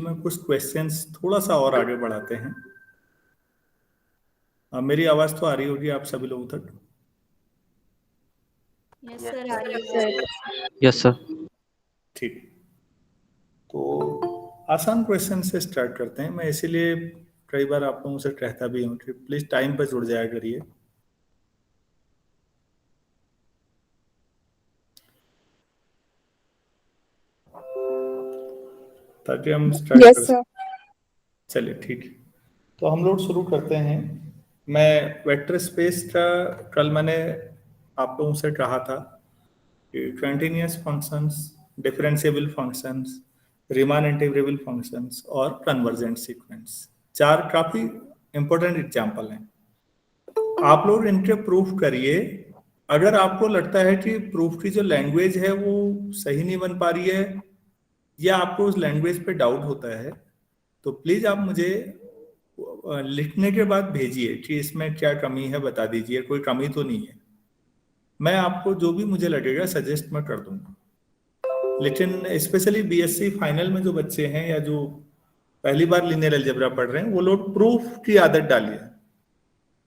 में कुछ क्वेश्चंस थोड़ा सा और आगे बढ़ाते हैं। मेरी आवाज तो आ रही होगी आप सभी लोगों तक? यस सर, आ रही है। Yes sir. ठीक, तो आसान क्वेश्चन से स्टार्ट करते हैं। मैं इसीलिए कई बार आप लोगों से कहता भी हूँ कि प्लीज टाइम पर जुड़ जाया करिए। ताकि हम स्टार्ट यस कर सर। चलिए ठीक है, तो हम लोग शुरू करते हैं। मैं वेक्टर स्पेस का कल मैंने आप लोगों से कहा था कि continuous functions, differentiable functions, Riemann integrable functions और कन्वर्जेंट सीक्वेंस, चार काफी इंपॉर्टेंट एग्जांपल हैं। आप लोग इनके प्रूफ करिए। अगर आपको लगता है कि प्रूफ की जो लैंग्वेज है वो सही नहीं बन पा रही है या आपको उस लैंग्वेज पे डाउट होता है, तो प्लीज आप मुझे लिखने के बाद भेजिए कि इसमें क्या कमी है, बता दीजिए। कोई कमी तो नहीं है, मैं आपको जो भी मुझे लगेगा सजेस्ट मैं कर दूंगा। लेकिन स्पेशली बीएससी फाइनल में जो बच्चे हैं या जो पहली बार लीनियर अलजेब्रा पढ़ रहे हैं, वो लोग प्रूफ की आदत डालिए।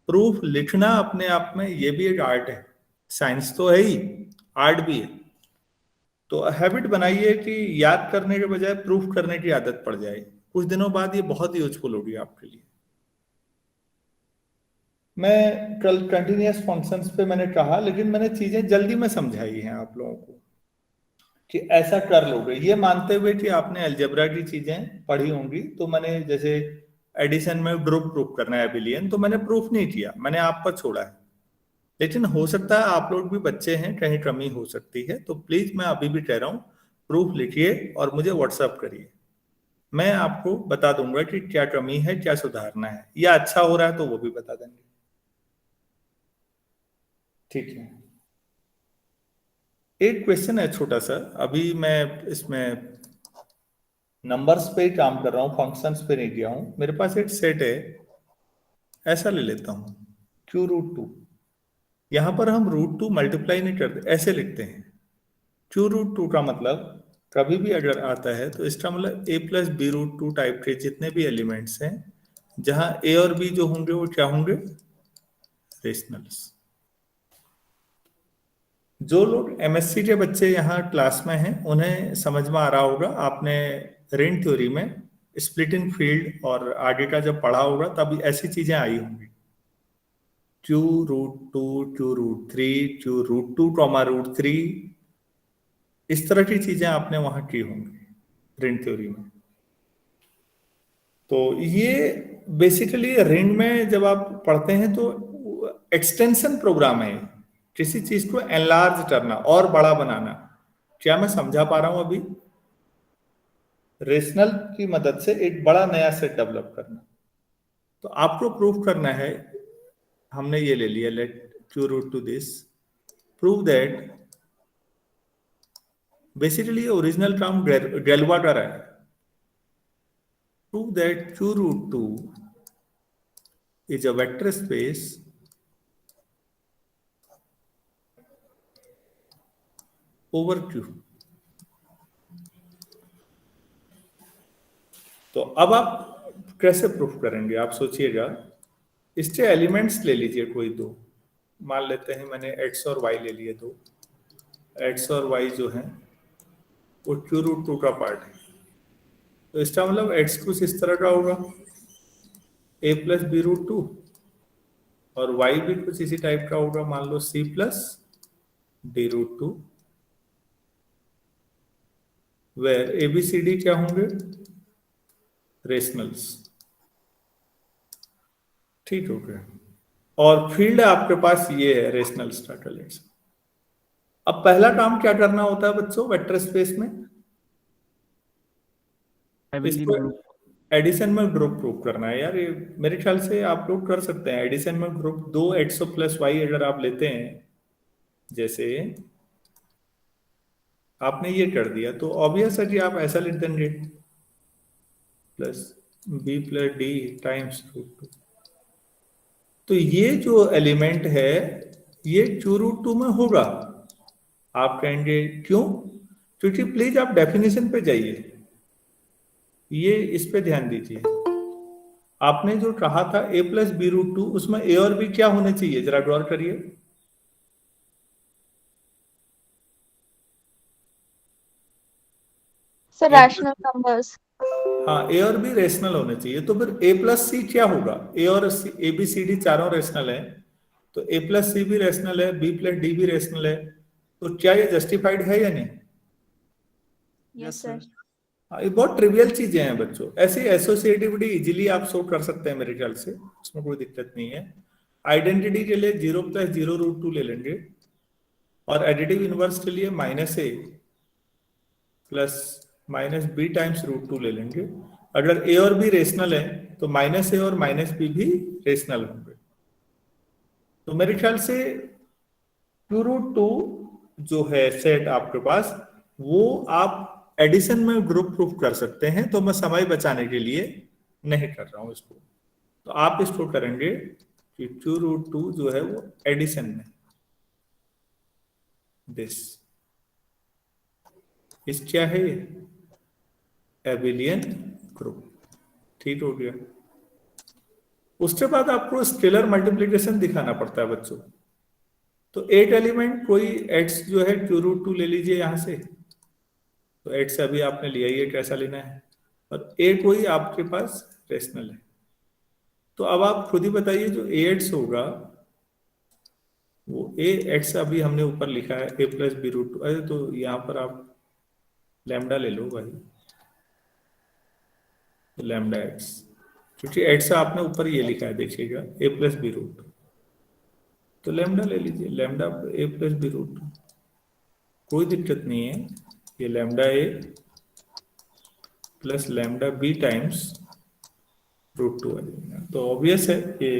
प्रूफ लिखना अपने आप में ये भी एक आर्ट है, साइंस तो है ही, आर्ट भी है। तो हैबिट बनाइए कि याद करने के बजाय प्रूफ करने की आदत पड़ जाए। कुछ दिनों बाद ये बहुत यूजफुल होगी आपके लिए। मैं कल कंटिन्यूअस फंक्शंस पे मैंने कहा, लेकिन मैंने चीजें जल्दी में समझाई हैं आप लोगों को कि ऐसा कर लोगे, ये मानते हुए कि आपने अलजेब्रा की चीजें पढ़ी होंगी। तो मैंने जैसे एडिशन में ग्रुप प्रूफ करना है एबिलियन, तो मैंने प्रूफ नहीं किया, मैंने आप पर छोड़ा है। लेकिन हो सकता है आप लोग भी बच्चे हैं, कहीं कमी हो सकती है, तो प्लीज मैं अभी भी कह रहा हूँ प्रूफ लिखिए और मुझे व्हाट्सअप करिए। मैं आपको बता दूंगा कि क्या कमी है, क्या सुधारना है, या अच्छा हो रहा है तो वो भी बता देंगे। ठीक है, एक क्वेश्चन है छोटा सा। अभी मैं इसमें नंबर्स पे ही काम कर रहा हूँ, फंक्शंस पे नहीं किया हूँ। मेरे पास एक सेट है, ऐसा ले लेता हूँ q√2। यहां पर हम √2 मल्टीप्लाई नहीं करते, ऐसे लिखते हैं। q√2 का मतलब कभी भी अगर आता है तो इसका मतलब a प्लस b√2 टाइप के जितने भी एलिमेंट्स हैं, जहां a और b जो होंगे वो क्या होंगे, रेशनल्स। जो लोग एमएससी के बच्चे यहाँ क्लास में हैं उन्हें समझ में आ रहा होगा, आपने रिंग थ्योरी में स्प्लिटिंग फील्ड और आगे का जब पढ़ा होगा तब ऐसी चीजें आई होंगी। q√2, q√3, q√2, √3, इस तरह की चीजें आपने वहां की होंगी रिंग थ्योरी में। तो ये बेसिकली रिंग में जब आप पढ़ते हैं तो एक्सटेंशन प्रोग्राम है, किसी चीज को एनलार्ज करना और बड़ा बनाना। क्या मैं समझा पा रहा हूं अभी? रेशनल की मदद से एक बड़ा नया सेट डेवलप करना। तो आपको प्रूफ करना है, हमने ये ले लिया, let q√2 this, prove that, basically original काम गैल्वा का रहा है। Prove that q√2 is a vector space over Q। तो अब आप कैसे प्रूफ करेंगे, आप सोचिएगा। इसके एलिमेंट्स ले लीजिए कोई दो, मान लेते हैं मैंने x और y ले लिए दो। x और y जो है वो q√2 का पार्ट है। तो इसका मतलब x कुछ इस तरह का होगा, a प्लस b√2, और y भी कुछ इसी टाइप का होगा, मान लो c plus d√2, where ABCD क्या होंगे, रेशनल्स। ठीक हो गया। और फील्ड आपके पास ये है, रेशनल्स का कलेक्शन। अब पहला काम क्या करना होता है बच्चों वेक्टर स्पेस में, इसको एडिशन में ग्रुप प्रूव करना है। यार ये मेरे ख्याल से आप लोग कर सकते हैं एडिशन में ग्रुप। दो x प्लस y अगर आप लेते हैं, जैसे आपने ये कर दिया, तो ऑब्वियस है कि आप ऐसा लिख देंगे, plus b plus D times √2। तो ये जो एलिमेंट है ये q√2 में होगा। आप कहेंगे क्यों? क्योंकि प्लीज आप डेफिनेशन पे जाइए। ये इस पे ध्यान दीजिए, आपने जो कहा था a+b√2, उसमें a और b क्या होने चाहिए, जरा गौर करिए। Sir a rational numbers. हाँ, a और b रेशनल होने चाहिए, तो फिर a+c क्या होगा, a और a b c d चारों रेशनल है, तो a+c भी रेशनल है, b+d भी रेशनल है, तो क्या ये जस्टिफाइड है या नहीं? Yes sir. हाँ, ये बहुत ट्रिवियल चीजें हैं बच्चों, ऐसे एसोसिएटिविटी इजीली आप शो कर सकते हैं मेरे ख्याल से, उसमें कोई दिक्कत नहीं है। आइडेंटिटी के लिए 0+0√2 ले लेंगे, और एडिटिव इनवर्स के लिए -a प्लस -b टाइम्स √2 ले लेंगे। अगर a और b रेशनल है तो -a और -b भी रेशनल होंगे। तो मेरे ख्याल से q√2 जो है सेट आपके पास, वो आप एडिशन में ग्रुप प्रूफ कर सकते हैं, तो मैं समय बचाने के लिए नहीं कर रहा हूं इसको। तो आप इसको करेंगे कि q√2 जो है वो एडिशन में, दिस इस क्या है ये, एबिलियन ग्रुप, ठीक हो गया। उसके बाद आपको स्केलर मल्टीप्लिकेशन दिखाना पड़ता है बच्चों। तो एक एलिमेंट कोई x जो है q√2 ले लीजिए यहां से, तो x अभी आपने लिया ही है, कैसा लेना है, और a कोई आपके पास रेशनल है। तो अब आप खुद ही बताइए, जो ax होगा वो ax अभी हमने ऊपर लिखा है a+b√2, अरे तो यहां पर आप लैम्डा ले लो भाई, लैम्डा x, क्योंकि x आपने ऊपर ये लिखा है देखिएगा a+b√2, तो लैम्डा ले लीजिए, लैम्डा a+b√2, कोई दिक्कत नहीं है, ये lambda a plus lambda b times √2 आ जाएगा। तो ऑब्वियस है ये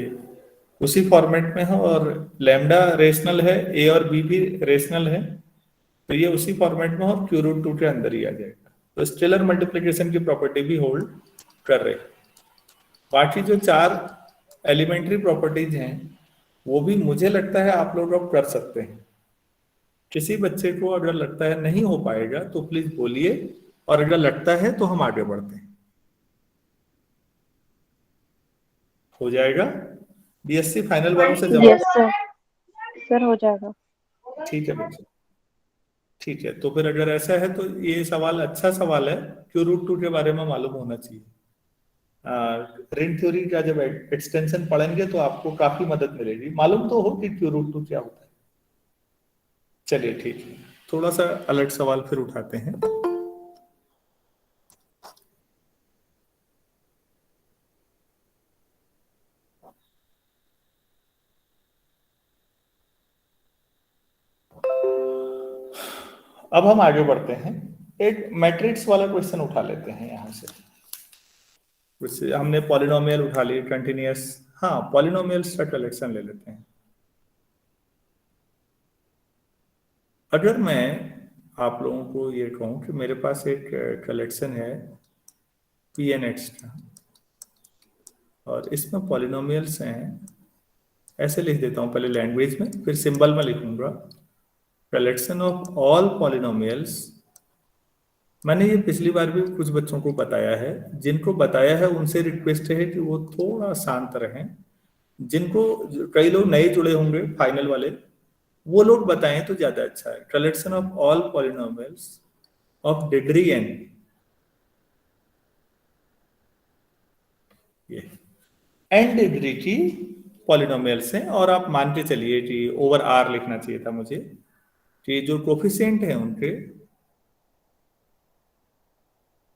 उसी फॉर्मेट में है, और लैम्डा रेशनल है, a और b भी रेशनल है, तो ये उसी फॉर्मेट में और q√2 के अंदर ही आ जाएगा। तो स्केलर मल्टीप्लिकेशन की प्रॉपर्टी भी होल्ड कर रहे हैं। बाकी जो 4 एलिमेंट्री प्रॉपर्टीज हैं वो भी मुझे लगता है आप लोग अब कर सकते हैं। किसी बच्चे को अगर लगता है नहीं हो पाएगा तो प्लीज बोलिए, और अगर लगता है तो हम आगे बढ़ते हैं। हो जाएगा? बीएससी फाइनल वालों से जवाब? Yes sir. सर हो जाएगा। ठीक है बच्चे, ठीक है। तो फिर अगर ऐसा है तो ये सवाल अच्छा सवाल है, q√2 के बारे में मालूम होना चाहिए। रिंग थ्योरी का जब एक्सटेंशन पढ़ेंगे तो आपको काफी मदद मिलेगी, मालूम तो हो कि q√2 क्या होता है। चलिए ठीक है, थोड़ा सा अलग सवाल फिर उठाते हैं। अब हम आगे बढ़ते हैं, एक मैट्रिक्स वाला क्वेश्चन उठा लेते हैं यहां से। कुछ हमने पॉलिनोमियल उठा लिए, कंटिन्यूअस, हाँ पॉलिनोमियल्स का कलेक्शन ले लेते हैं। अगर मैं आप लोगों को ये कहूं कि मेरे पास एक कलेक्शन है pnx का, और इसमें पॉलिनोमियल्स हैं, ऐसे लिख देता हूं पहले लैंग्वेज में, फिर सिंबल में लिखूंगा कलेक्शन ऑफ ऑल पॉलिनोमियल्स। मैंने ये पिछली बार भी कुछ बच्चों को बताया है, जिनको बताया है उनसे रिक्वेस्ट है कि वो थोड़ा शांत रहें। जिनको कई लोग नए जुड़े होंगे फाइनल वाले, वो लोग बताएं तो ज्यादा अच्छा है। Collection of all polynomials of degree n, ये n डिग्री की पॉलिनोमियल्स हैं, और आप मान के चलिए कि ओवर r लिखना चाहिए था मुझे, कि जो कोफिशिएंट है उनके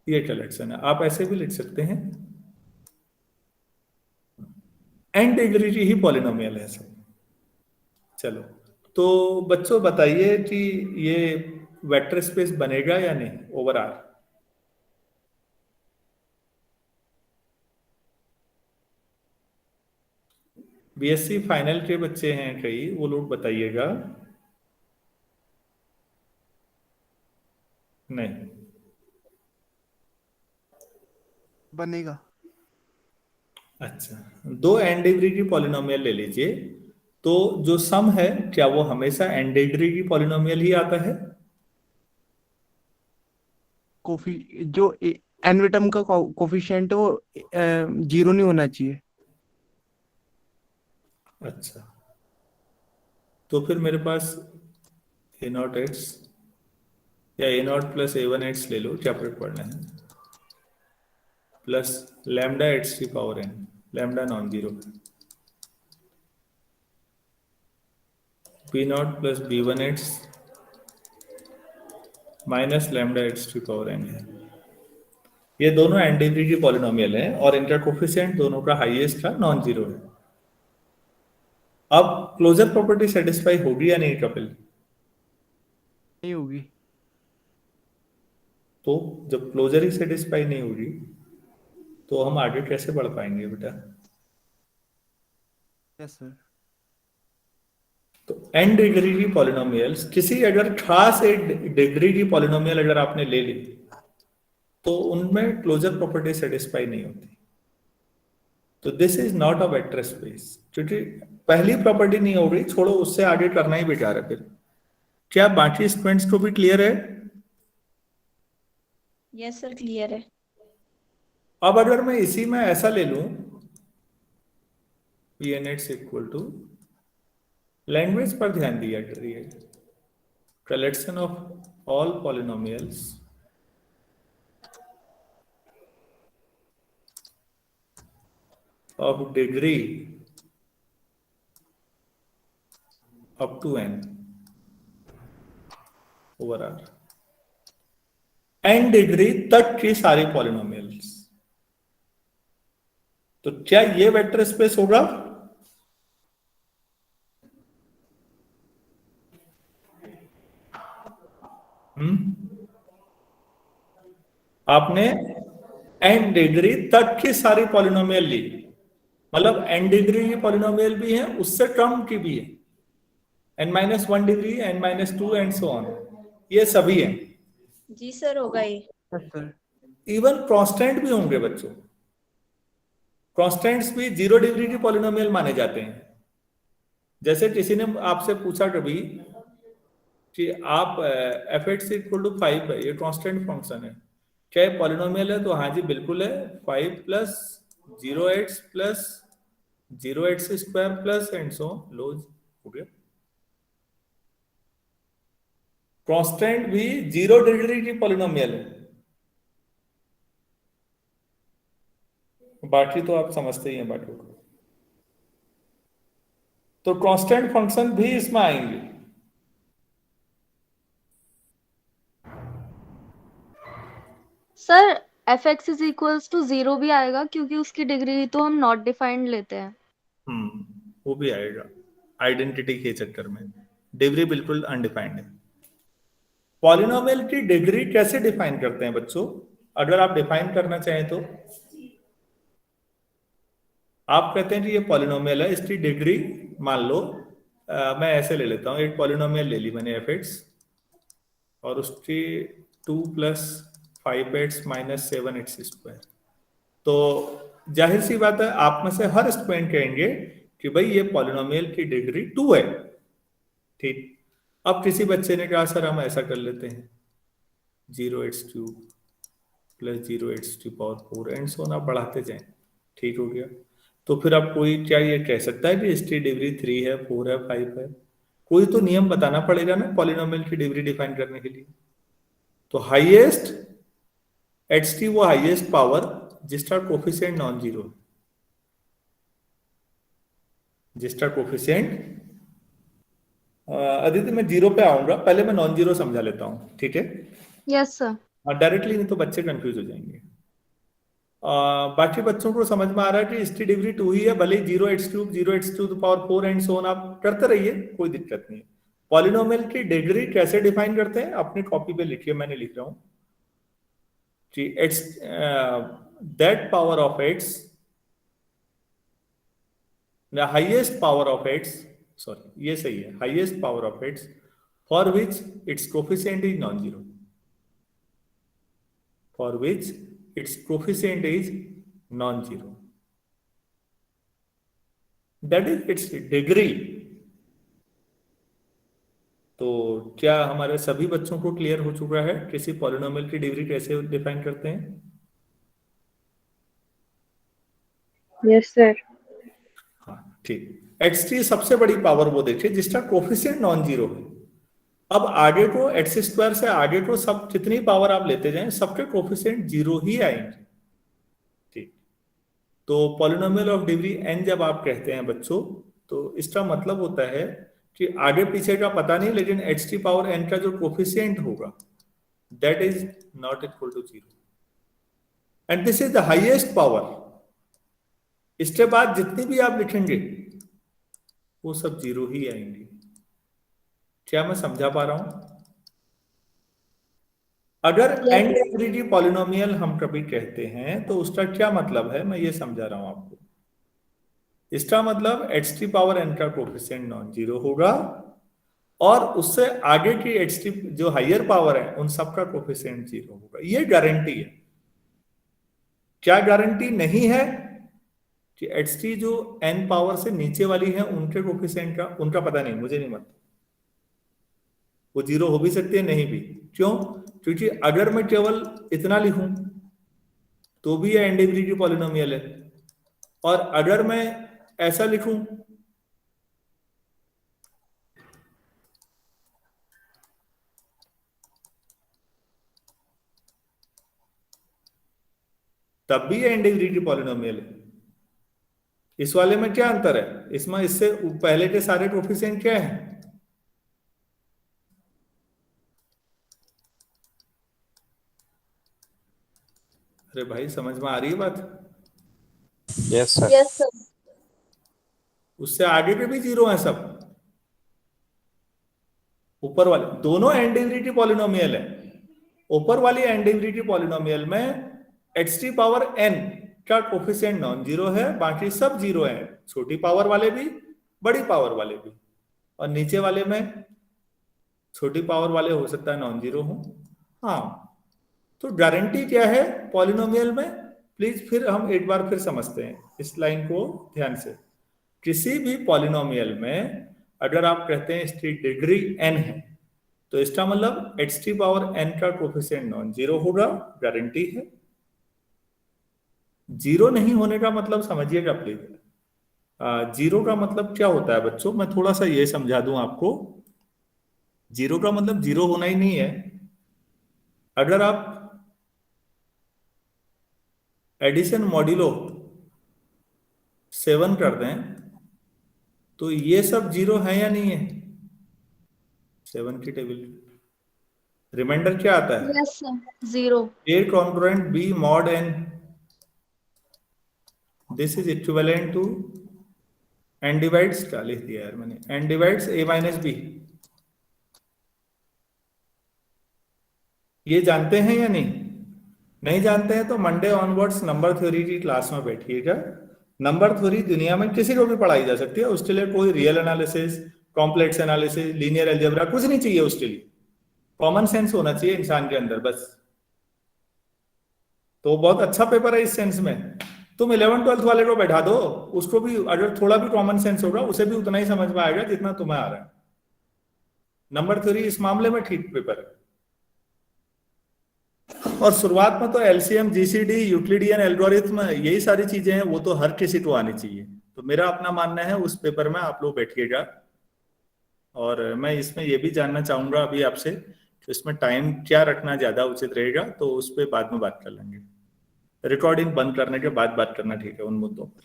ये कलेक्शन है। आप ऐसे भी लिख सकते हैं, n डिग्री की ही पॉलिनोमियल है सब। चलो, तो बच्चों बताइए कि ये वेक्टर स्पेस बनेगा या नहीं ओवर आर? बीएससी फाइनल के बच्चे हैं कई, वो लोग बताइएगा। नहीं, बनेगा। अच्छा, 2 n डिग्री की पॉलिनोमियल ले लीजिए, तो जो सम है क्या वो हमेशा n डिग्री की पॉलिनोमियल ही आता है? कॉफी जो एनविटम का कोफिशिएंट वो 0 नहीं होना चाहिए। अच्छा, तो फिर मेरे पास ए नॉट एक्स या a naught plus a one x ले लो, क्या फर्क पड़ना है, प्लस लैम्डा एक्स की power n, lambda non zero, b naught plus b one x minus lambda x की पावर एन है। ये दोनों एन डिग्री की पॉलिनोमियल है और इनका कोफिशिएंट दोनों का हाईएस्ट का नॉन जीरो है। अब क्लोजर प्रॉपर्टी सेटिस्फाई होगी या नहीं कपिल? नहीं होगी। तो जब क्लोजर ही सेटिस्फाई नहीं होगी तो हम आगे कैसे बढ़ पाएंगे बेटा? Yes sir. तो एन डिग्री की पॉलिनोमियल्स, किसी अगर खास एक डिग्री की पॉलिनोमियल अगर आपने ले ली तो उनमें क्लोजर प्रॉपर्टी सेटिस्फाई नहीं होती। तो this is not a vector space, क्योंकि पहली प्रॉपर्टी नहीं हो रही, छोड़ो उससे आगे करना ही बेकार है। फिर क्या बाकी स्टूडेंट्स को भी क्लियर है? यस सर, क्लियर है। अब अगर मैं इसी में ऐसा ले लूं, P N X equal to, language पर ध्यान दिया करिए, collection of all polynomials of degree up to n over r, n degree तक की सारी पॉलिनोमियल्स। तो क्या ये वेक्टर स्पेस होगा? आपने n डिग्री तक की सारी पॉलिनोमियल ली, मतलब n डिग्री की पॉलिनोमियल भी है, उससे कम की भी है, n-1 degree, n-2 and so on, ये सभी है। जी सर, होगा ये। Yes sir. इवन कांस्टेंट भी होंगे बच्चों, कांस्टेंट्स भी 0 डिग्री की पॉलिनोमियल माने जाते हैं। जैसे किसी ने आपसे पूछा कभी कि आप एफ एक्स इक्वल टू 5 है, ये कांस्टेंट फंक्शन है, क्या ये पॉलिनोमियल है? तो हाँ जी बिल्कुल है, 5 plus 0x plus 0x square plus and so लो, हो गया। कांस्टेंट भी 0 डिग्री की पॉलिनोमियल है, बाकी तो आप समझते ही हैं बाकी को। तो कांस्टेंट फंक्शन भी इसमें आएंगे। Sir F X is equals to 0 भी आएगा, क्योंकि उसकी डिग्री तो हम नॉट डिफाइंड लेते हैं। वो भी आएगा आइडेंटिटी के चक्कर में, डिग्री बिल्कुल अनडिफाइंड है। पॉलिनोमियल की डिग्री कैसे डिफाइन करते हैं बच्चों? अगर आप डिफाइन करना चाहें तो आप कहते हैं कि ये पॉलिनोमियल है, इसकी डिग्री मान लो, मैं ऐसे ले लेता हूं, एक पॉलिनोमियल ले ली मैंने एफ एक्स और उसकी 2 plus 5x minus 7x square. तो जाहिर सी बात है आप में से हर स्टूडेंट कहेंगे कि भाई ये पॉलिनोमियल की डिग्री 2 है, ठीक। अब किसी बच्चे ने कहा सर हम ऐसा कर लेते हैं, 0x³ plus 0x⁴ and so आप बढ़ाते जाएं, ठीक हो गया। तो फिर अब कोई क्या ये कह सकता है कि इसकी डिग्री 3 है, 4 है, 5 है? कोई तो नियम बताना पड़ेगा ना पॉलिनोमियल की डिग्री डिफाइन करने के लिए। तो हाईएस्ट एक्स की वो हाईएस्ट पावर जिसका कोफिशिएंट नॉन जीरो, जिसका कोफिशिएंट अदिति मैं जीरो पे आऊंगा, पहले मैं नॉन जीरो समझा लेता हूं, ठीक है? Yes sir. डायरेक्टली नहीं तो बच्चे कंफ्यूज हो जाएंगे। बाकी बच्चों को समझ में आ रहा है कि इसकी डिग्री 2 ही है, भले ही 0x³ 0x⁴ and so on आप करते रहिए, कोई दिक्कत नहीं है। पॉलिनोमियल की डिग्री कैसे डिफाइन करते हैं अपनी कॉपी पे लिखिए, मैंने लिख रहा हूं कि x that power of x, the highest power of x, sorry ये सही है, highest power of x for which it's coefficient is non zero, for which its coefficient is non-zero, that is its degree। तो क्या हमारे सभी बच्चों को clear हो चुका है किसी पॉलिनोमियल की डिग्री कैसे डिफाइन करते हैं? Yes sir. हाँ ठीक। एक्स सबसे बड़ी पावर वो देखिए जिसका कोफिशिएंट नॉन जीरो है। अब आगे को एक्स स्क्वायर से आगे को सब जितनी पावर आप लेते जाएं सबके कोफिशिएंट जीरो ही आएंगे। ठीक। तो पॉलिनोमियल ऑफ डिग्री n जब आप कहते हैं बच्चों तो इसका मतलब होता है कि आगे पीछे का पता नहीं लेकिन h की पावर n का जो कोफिशिएंट होगा that is not equal to zero and this is the highest power. इसके बाद जितनी भी आप लिखेंगे वो सब जीरो ही आएंगे। क्या मैं समझा पा रहा हूं? अगर Yes. n डिग्री पॉलिनोमियल हम कभी कहते हैं तो उसका क्या मतलब है, मैं ये समझा रहा हूं आपको। इसका मतलब h की पावर n का कोफिशिएंट नॉन जीरो होगा और उससे आगे की h की जो हायर पावर है उन सब का कोफिशिएंट जीरो होगा। ये गारंटी है। क्या गारंटी नहीं है कि h की जो n पावर से नीचे वाली है उनके कोफिशिएंट का उनका पता नहीं, मुझे नहीं मालूम। वो जीरो हो भी सकती है नहीं भी। क्यों? क्योंकि अगर मैं केवल इतना लिखूं तो भी ये n डिग्री की पॉलिनोमियल है और अगर मैं ऐसा लिखूं तब भी ये n डिग्री की पॉलिनोमियल है। इस वाले में क्या अंतर है? इसमें इससे पहले के सारे कोफिशिएंट क्या है? अरे भाई समझ में आ रही है बात? Yes sir. Yes, sir. उससे आगे के भी जीरो हैं सब। ऊपर वाले दोनों n डिग्री की पॉलिनोमियल है। ऊपर वाली n डिग्री की पॉलिनोमियल में x की पावर n का कोफिशिएंट नॉन जीरो है, बाकी सब जीरो है, छोटी पावर वाले भी बड़ी पावर वाले भी। और नीचे वाले में छोटी पावर वाले हो सकता है नॉन जीरो हो। हाँ, तो गारंटी क्या है पॉलिनोमियल में? प्लीज फिर हम एक बार फिर समझते हैं इस लाइन को ध्यान से। किसी भी पॉलिनोमियल में अगर आप कहते हैं इसकी डिग्री n है तो इसका मतलब x की पावर n का कोफिशिएंट नॉन जीरो होगा, गारंटी है। जीरो नहीं होने का मतलब समझिएगा प्लीज। जीरो का मतलब क्या होता है बच्चों, मैं थोड़ा सा ये समझा दूं आपको। जीरो का मतलब जीरो होना ही नहीं है। अगर आप एडिशन मॉड्यूलो 7 कर दें तो ये सब जीरो है या नहीं है? 7 की टेबल रिमाइंडर क्या आता है? Yes, sir. Zero. A congruent B mod n, this is equivalent to n divides, क्या लिख दिया यार मैंने, n divides a minus b। ये जानते हैं या नहीं? नहीं जानते हैं तो मंडे ऑनवर्ड्स नंबर थ्योरी की क्लास में बैठिएगा। नंबर थ्योरी दुनिया में किसी को भी पढ़ाई जा सकती है, उसके लिए कोई real analysis, complex analysis, linear algebra कुछ नहीं चाहिए। उसके लिए कॉमन सेंस होना चाहिए इंसान के अंदर बस। तो बहुत अच्छा पेपर है इस सेंस में। तुम 11th-12th वाले को बैठा दो, उसको भी अगर थोड़ा भी कॉमन सेंस होगा उसे भी उतना ही समझ में आएगा जितना तुम्हें आ रहा है। नंबर थ्योरी इस मामले में ठीक पेपर है। और शुरुआत में तो एलसीएम, जीसीडी, यूक्लिडियन एल्गोरिथम, यही सारी चीजें हैं, वो तो हर किसी को आनी चाहिए। तो मेरा अपना मानना है उस पेपर में आप लोग बैठिएगा। और मैं इसमें ये भी जानना चाहूंगा अभी आपसे कि इसमें टाइम क्या रखना ज्यादा उचित रहेगा, तो उस पर बाद में बात कर लेंगे। रिकॉर्डिंग बंद करने के बाद बात करना, ठीक है, उन मुद्दों पर।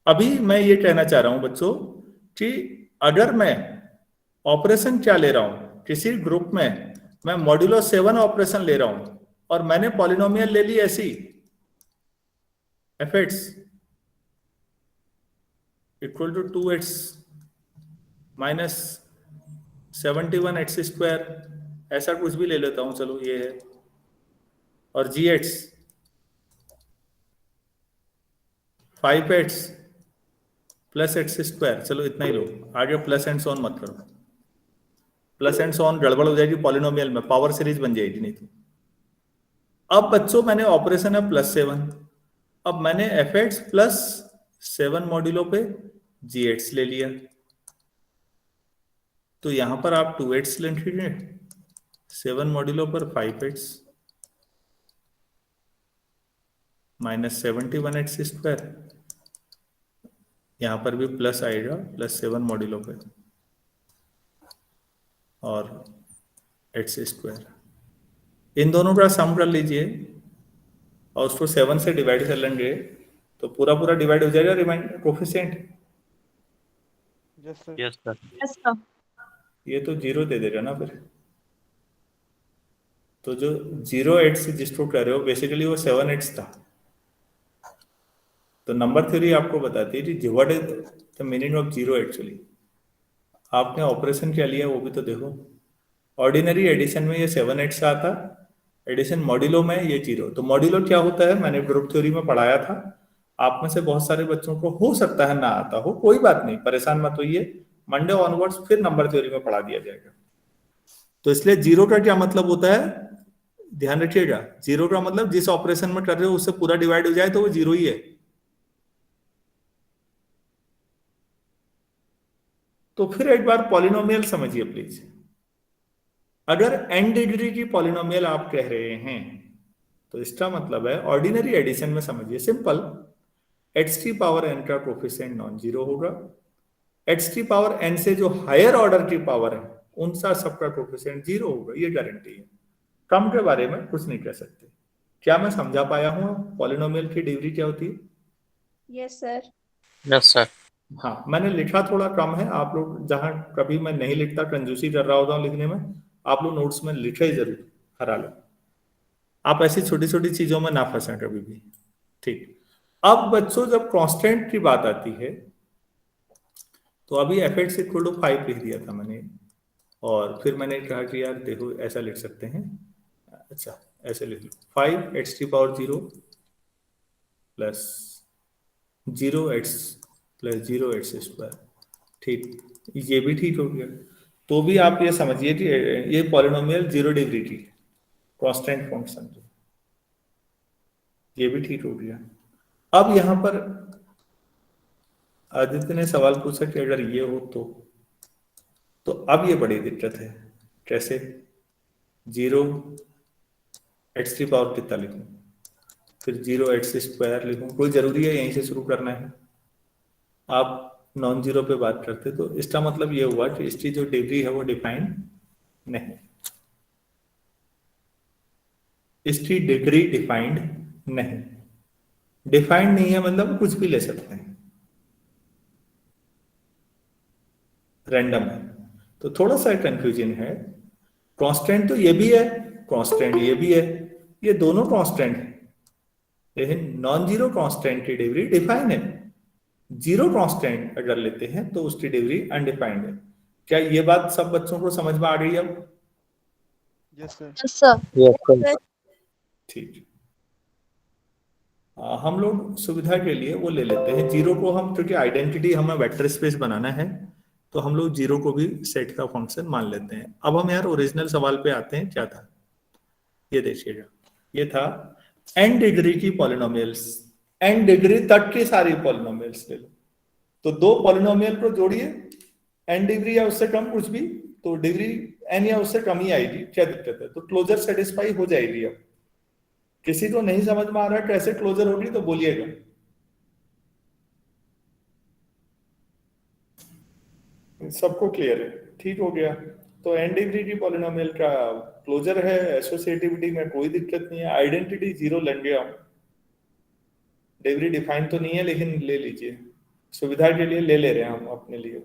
अभी मैं ये कहना चाह रहा हूं बच्चों कि अगर मैं ऑपरेशन क्या ले रहा हूं, किसी ग्रुप में मैं मॉड्यूलो 7 ऑपरेशन ले रहा हूं और मैंने पॉलिनोमियल ले ली ऐसी fx equal to 2x minus 71x square, ऐसा कुछ भी ले लेता हूं, चलो ये है, और gx 5x plus x square, चलो इतना ही लो, आगे प्लस एंड सोन मत करो। प्लस एंड सोन गड़बड़ हो जाएगी पॉलिनोमियल में, पावर सीरीज बन जाएगी नहीं तो। अब बच्चों मैंने ऑपरेशन है +7, अब मैंने fx प्लस 7 मॉड्यूलो पे gx ले लिया, तो यहां पर आप 2x लेंगे, 7 मॉड्यूलो पर 5x, -71x², यहाँ पर भी प्लस आएगा, +7 मॉड्यूलो पे, और x²। इन दोनों का सम कर लीजिए और उसको 7 से डिवाइड कर लेंगे तो पूरा पूरा डिवाइड हो जाएगा remainder coefficient. Yes sir. Yes, sir. Yes sir. ये तो 0 दे देगा ना फिर। तो जो 0x जिसको कह रहे हो बेसिकली वो 7x था। तो नंबर थ्योरी आपको बताती है कि what is the meaning of 0 actually. आपने ऑपरेशन क्या लिया वो भी तो देखो। ऑर्डिनरी एडिशन में ये 7x आता, एडिशन मॉड्यूलो में ये 0। तो मॉड्यूलो क्या होता है मैंने ग्रुप थ्योरी में पढ़ाया था। आप में से बहुत सारे बच्चों को हो सकता है ना आता हो, कोई बात नहीं, परेशान मत होइए, मंडे ऑनवर्ड्स फिर नंबर थ्योरी में पढ़ा दिया जाएगा। तो इसलिए 0 का क्या मतलब होता है ध्यान रखिएगा। 0 का मतलब जिस ऑपरेशन में कर रहे हो उससे पूरा डिवाइड हो जाए तो वो 0 ही है। तो फिर एक बार पॉलिनोमियल समझिए प्लीज। अगर n डिग्री की पॉलिनोमियल आप कह रहे हैं तो इसका मतलब है ऑर्डिनरी एडिशन में समझिए सिंपल, x⁻n का कोफिशिएंट नॉन जीरो होगा, x⁻n से जो हायर ऑर्डर की पावर है उनका सबका कोफिशिएंट 0 होगा, ये गारंटी है। कम के बारे में कुछ नहीं कह सकते। क्या मैं समझा पाया हूं पॉलिनोमियल की डिग्री क्या होती है? Yes sir. Yes, sir. हाँ, मैंने लिखा थोड़ा कम है, आप लोग जहां कभी मैं नहीं लिखता कंजूसी कर रहा होता हूं लिखने में, आप लोग नोट्स में लिखे जरूर हरा लो। आप ऐसी छोटी छोटी चीजों में ना फंसे कभी भी, ठीक। अब बच्चों जब कांस्टेंट की बात आती है तो अभी f(x = 5 लिख दिया था मैंने, और फिर मैंने कहा कि यार देखो ऐसा लिख सकते हैं, अच्छा ऐसे लिख लो 5x⁻0 plus 0x plus 0x², ठीक, ये भी ठीक हो गया। तो भी आप ये समझिए कि ये पॉलिनोमियल 0 डिग्री की कांस्टेंट फंक्शन, ये भी ठीक हो गया। अब यहां पर आदित्य ने सवाल पूछा कि अगर ये हो तो अब ये बड़ी दिक्कत है, कैसे 0x⁻ कितना लिखूं, फिर 0x² लिखूं, कोई जरूरी है यहीं से शुरू करना है? आप नॉन जीरो पे बात करते तो इसका मतलब ये हुआ कि इसकी जो डिग्री है वो डिफाइंड नहीं, इसकी डिग्री डिफाइंड नहीं। डिफाइंड नहीं है मतलब कुछ भी ले सकते हैं, रैंडम है। तो थोड़ा सा कंफ्यूजन है। कांस्टेंट तो ये भी है, कांस्टेंट ये भी है, ये दोनों कांस्टेंट है, लेकिन नॉन जीरो कांस्टेंट की डिग्री डिफाइंड है। जीरो कांस्टेंट अगर लेते हैं तो उसकी डिग्री अनडिफाइंड है। क्या ये बात सब बच्चों को समझ में आ गई अब? Yes sir. Yes sir. Yes, sir. ठीक। हम लोग सुविधा के लिए वो ले लेते हैं जीरो को हम, क्योंकि आइडेंटिटी हमें वेक्टर स्पेस बनाना है तो हम लोग जीरो को भी सेट का फंक्शन मान लेते हैं। अब हम यार ओरिजिनल सवाल पे आते हैं, क्या था ये देखिएगा। ये था n डिग्री की पॉलिनोमियल्स, n डिग्री तक की सारी पॉलिनोमियल्स ले लो। तो दो पॉलिनोमियल को जोड़िए, n डिग्री या उससे कम कुछ भी, तो डिग्री n या उससे कम ही आएगी, क्या दिक्कत है? तो क्लोजर सेटिस्फाई हो जाएगी। अब किसी को नहीं समझ में आ रहा है कैसे क्लोजर होगी तो बोलिएगा। सबको क्लियर है? ठीक हो गया। तो n डिग्री की पॉलिनोमियल का क्लोजर है, एसोसिएटिविटी में कोई दिक्कत नहीं है, आइडेंटिटी 0 लेंगे हम। डिग्री डिफाइन तो नहीं है लेकिन ले लीजिए, सुविधा के लिए ले रहे हैं हम अपने लिए।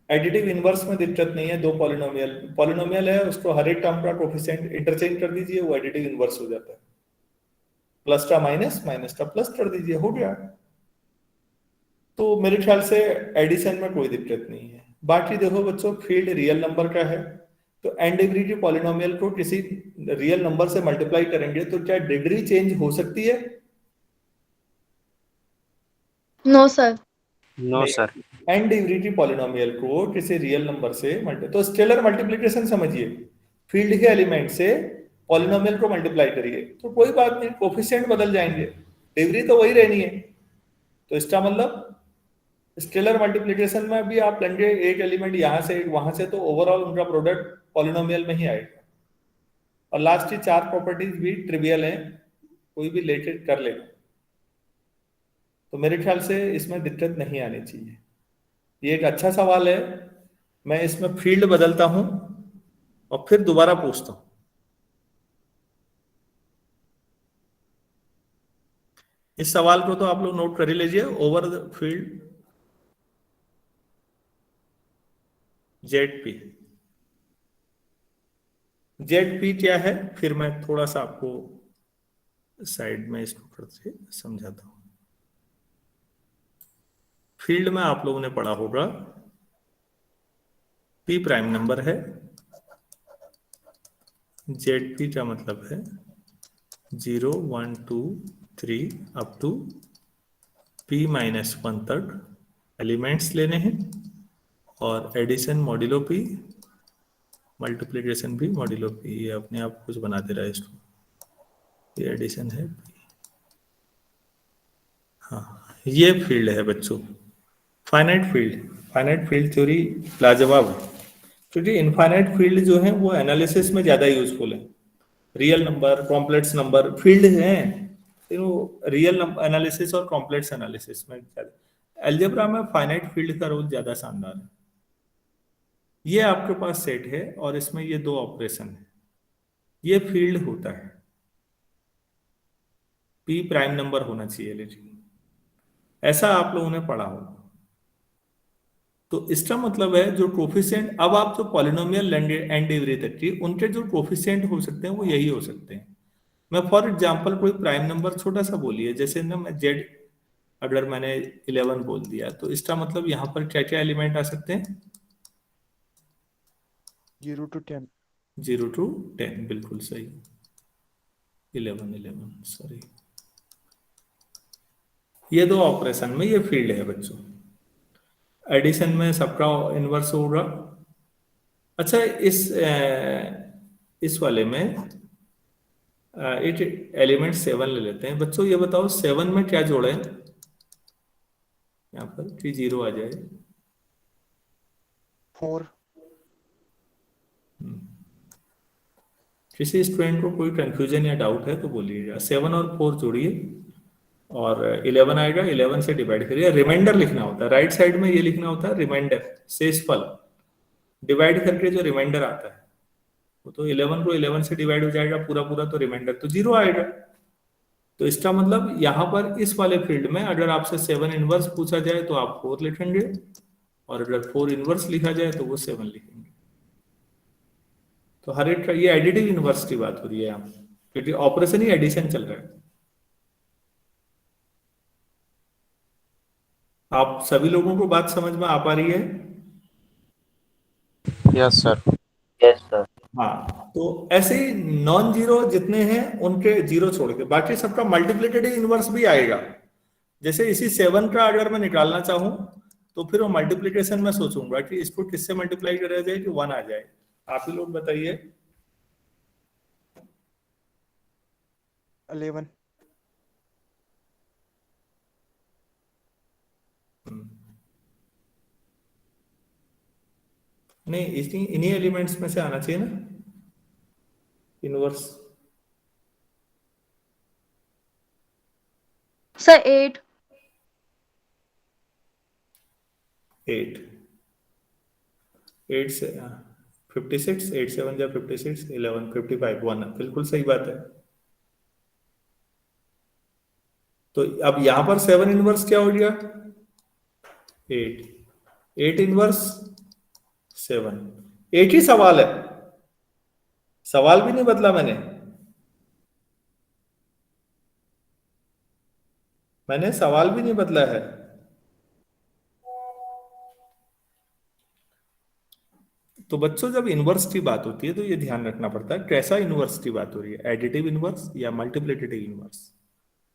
एडिटिव इनवर्स में दिक्कत नहीं है, दो पॉलिनोमियल है, उसको हर एक टर्म का कोफिशिएंट इंटरचेंज कर दीजिए, वो एडिटिव इनवर्स हो जाता है। प्लस का माइनस, माइनस का प्लस कर दीजिए, हो गया। तो मेरे ख्याल से एडिशन में कोई दिक्कत नहीं है। बाकी देखो बच्चों, फील्ड रियल नंबर का है, तो n डिग्री की पॉलिनोमियल को किसी रियल नंबर से मल्टीप्लाई करेंगे तो क्या डिग्री चेंज हो सकती है? No sir. No, sir. n degree की पॉलिनोमियल को किसी रियल नंबर से तो स्केलर मल्टीप्लिकेशन समझिए, फील्ड के एलिमेंट से पॉलिनोमियल को मल्टीप्लाई करिए तो कोई बात नहीं, कोफिशिएंट बदल जाएंगे, डिग्री तो वही रहनी है। तो इसका मतलब स्केलर मल्टीप्लिकेशन में भी आप लेंगे एक एलिमेंट यहां से एक वहां से, तो ओवरऑल उनका प्रोडक्ट पॉलिनोमियल में ही आएगा। और लास्ट की चार प्रॉपर्टीज भी ट्रिवियल हैं, कोई भी रिलेटेड कर लेगा, तो मेरे ख्याल से इसमें दिक्कत नहीं आनी चाहिए। ये एक अच्छा सवाल है। मैं इसमें फील्ड बदलता हूं और फिर दोबारा पूछता हूं। इस सवाल को तो आप लोग नोट कर ही लीजिए। Over the field Z P. Z P क्या है, फिर मैं थोड़ा सा आपको साइड में इसको करके समझाता हूं। फील्ड में आप लोगों ने पढ़ा होगा पी प्राइम नंबर है, जेड पी का मतलब है 0 1 2 3 अप टू p माइनस 1 तक एलिमेंट्स लेने हैं, और एडिशन मॉड्यूलो p, मल्टीप्लिकेशन भी मॉड्यूलो p। ये अपने आप कुछ बना दे रहा है इसको, ये एडिशन है p। हाँ, ये फील्ड है बच्चों, finite field. Finite field theory लाजवाब है, क्योंकि इनफाइनाइट फील्ड जो है वो एनालिसिस में ज्यादा यूजफुल है। Real number, complex number field हैं, तो रियल एनालिसिस और कॉम्प्लेक्स एनालिसिस में ज्यादा। अलजेब्रा में फाइनाइट फील्ड का रोल ज्यादा शानदार है। ये आपके पास सेट है और इसमें ये दो ऑपरेशन है, ये फील्ड होता है। पी प्राइम नंबर होना चाहिए, लेकिन ऐसा आप लोगों ने पढ़ा होगा। तो इसका मतलब है जो कोफिशिएंट, अब आप जो पॉलिनोमियल एंड डिग्री तक की उनके जो कोफिशिएंट हो सकते हैं वो यही हो सकते हैं। मैं फॉर एग्जांपल कोई प्राइम नंबर छोटा सा बोलिए, जैसे ना मैं जेड, अगर मैंने 11 बोल दिया, तो इसका मतलब यहाँ पर क्या क्या एलिमेंट आ सकते हैं? 0 to 10। 0 to 10, बिल्कुल सही। 11 सॉरी। ये दो ऑपरेशन में ये फील्ड है बच्चों। एडिशन में सबका इनवर्स होगा। अच्छा, इस वाले में एक एलिमेंट 7 ले लेते हैं। बच्चों ये बताओ 7 में क्या जोड़े यहाँ पर कि 0 आ जाए? 4। किसी स्टूडेंट को कोई कंफ्यूजन या डाउट है तो बोलिएगा। 7 और 4 जोड़िए और 11 आएगा, 11 से डिवाइड करिए। रिमाइंडर लिखना होता है, राइट साइड में ये लिखना होता है रिमाइंडर, शेषफल। डिवाइड करके जो रिमाइंडर आता है वो तो 11 को 11 से डिवाइड हो जाएगा पूरा पूरा, तो रिमाइंडर तो 0 आएगा। तो इसका मतलब यहाँ पर इस वाले फील्ड में अगर आपसे 7 इनवर्स पूछा जाए तो आप 4 लिखेंगे, और अगर 4 इनवर्स लिखा जाए तो वो 7 लिखेंगे। तो हर एक का ये एडिटिव इनवर्स की बात हो रही है यहाँ, क्योंकि ऑपरेशन ही एडिशन चल रहा है। आप सभी लोगों को बात समझ में आ पा रही है? Yes sir. हाँ, तो ऐसे ही नॉन जीरो जितने हैं उनके जीरो छोड़ के बाकी सबका मल्टीप्लिकेटिव इनवर्स भी आएगा। जैसे इसी 7 का अगर मैं निकालना चाहूं तो फिर वो मल्टीप्लिकेशन में सोचूंगा कि इसको किससे मल्टीप्लाई करा जाए कि 1 आ जाए। आप ही लोग बताइए। 11। नहीं, इन्हीं एलिमेंट्स में से आना चाहिए ना इनवर्स। सर 8। 8 से 56, 8 7 जा 56, 11 55 1, बिल्कुल सही बात है। तो अब यहां पर 7 इनवर्स क्या हो गया? 8 इनवर्स 7। एक ही सवाल है, सवाल भी नहीं बदला मैंने सवाल भी नहीं बदला है। तो बच्चों जब इनवर्स की बात होती है तो ये ध्यान रखना पड़ता है कैसा इनवर्स की बात हो रही है, एडिटिव इनवर्स या मल्टीप्लिकेटिव इनवर्स।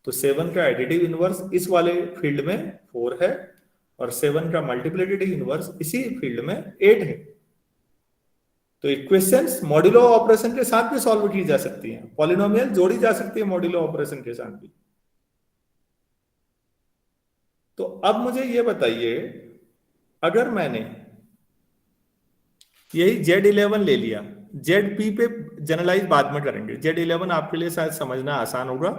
तो 7 का एडिटिव इनवर्स इस वाले फील्ड में 4 है, और 7 का मल्टीप्लिकेटिव इनवर्स इसी फील्ड में 8 है। तो इक्वेशंस मॉड्यूलो ऑपरेशन के साथ भी सॉल्व की जा सकती हैं, पॉलिनोमियल जोड़ी जा सकती है मॉड्यूलो ऑपरेशन के साथ भी। तो अब मुझे ये बताइए, अगर मैंने यही Z11 ले लिया, ZP पे जनरलाइज बाद में करेंगे, Z11 आपके लिए शायद समझना आसान होगा,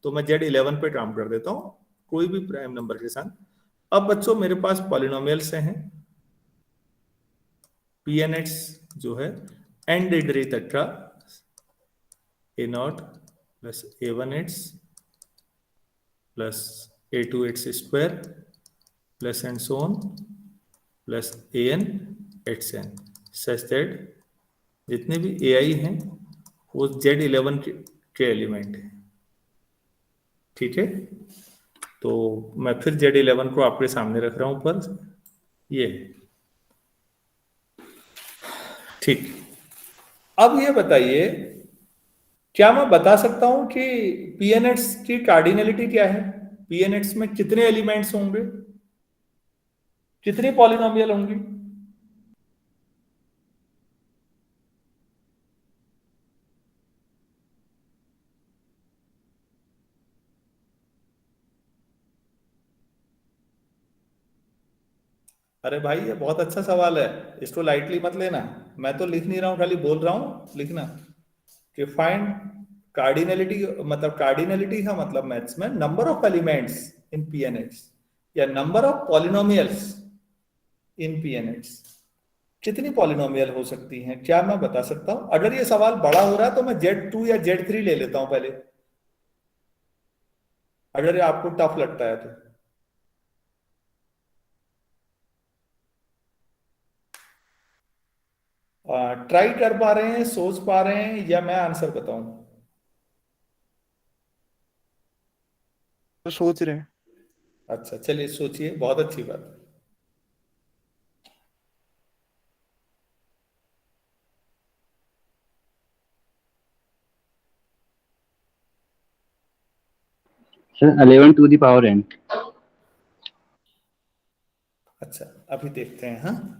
तो मैं Z11 पे काम कर देता हूँ कोई भी प्राइम नंबर के साथ। अब बच्चों मेरे पास पॉलिनोमियल्स हैं Pnx जो है n डिग्री तक का a0 plus a1x plus a2x square plus and so on plus an xn such that जितने भी ai हैं वो Z11 के एलिमेंट हैं। ठीक है, तो मैं फिर Z11 को आपके सामने रख रहा हूं पर ये ठीक। अब ये बताइए क्या मैं बता सकता हूं कि Pnx की कार्डिनलिटी क्या है? Pnx में कितने एलिमेंट्स होंगे, कितनी पॉलिनोमियल होंगी? अरे भाई ये बहुत अच्छा सवाल है, इसको लाइटली मत लेना। मैं तो लिख नहीं रहा हूं, खाली बोल रहा हूं लिखना कि फाइंड कार्डिनलिटी। मतलब कार्डिनलिटी का मतलब मैथ्स में number of elements in Pnx या number of polynomials in Pnx। कितनी पॉलिनोमियल हो सकती हैं क्या मैं बता सकता हूं? अगर ये सवाल बड़ा हो रहा है तो मैं Z2 या Z3 ले लेता हूं पहले, अगर ये आपको टफ लगता है तो। ट्राई कर पा रहे हैं, सोच पा रहे हैं, या मैं आंसर बताऊं? तो सोच रहे हैं। अच्छा चलिए सोचिए, बहुत अच्छी बात। Sir 11 to the power n। अच्छा अभी देखते हैं। हाँ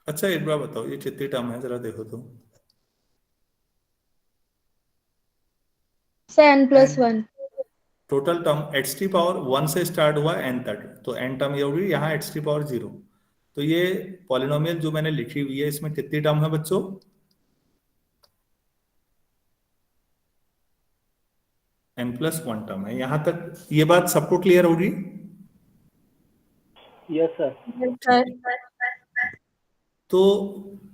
अच्छा एक बार बताओ ये कितनी टर्म है जरा देखो तो। n+1 टोटल टर्म x की पावर 1 से स्टार्ट हुआ n तक, तो n टर्म ये होगी, यहाँ x की पावर 0। तो ये पॉलिनोमियल जो मैंने लिखी हुई है इसमें कितनी टर्म है बच्चों? n+1 टर्म है। यहां तक ये बात सबको क्लियर होगी? Yes sir. सर तो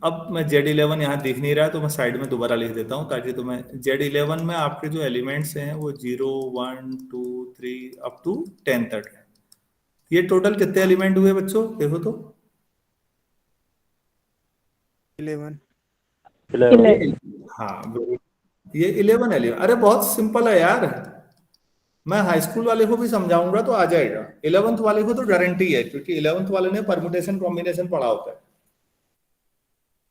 अब मैं Z11 यहाँ दिख नहीं रहा तो मैं साइड में दोबारा लिख देता हूँ ताकि तुम्हें Z11 में आपके जो एलिमेंट्स हैं वो 0 1 2 3 अप टू 10 तक है। ये टोटल कितने एलिमेंट हुए बच्चों देखो तो? 11। हाँ ये 11 एलिमेंट। अरे बहुत सिंपल है यार, मैं हाई स्कूल वाले को भी समझाऊंगा तो आ जाएगा। 11th वाले को तो गारंटी है क्योंकि 11th वाले ने परमुटेशन कॉम्बिनेशन पढ़ा होता है।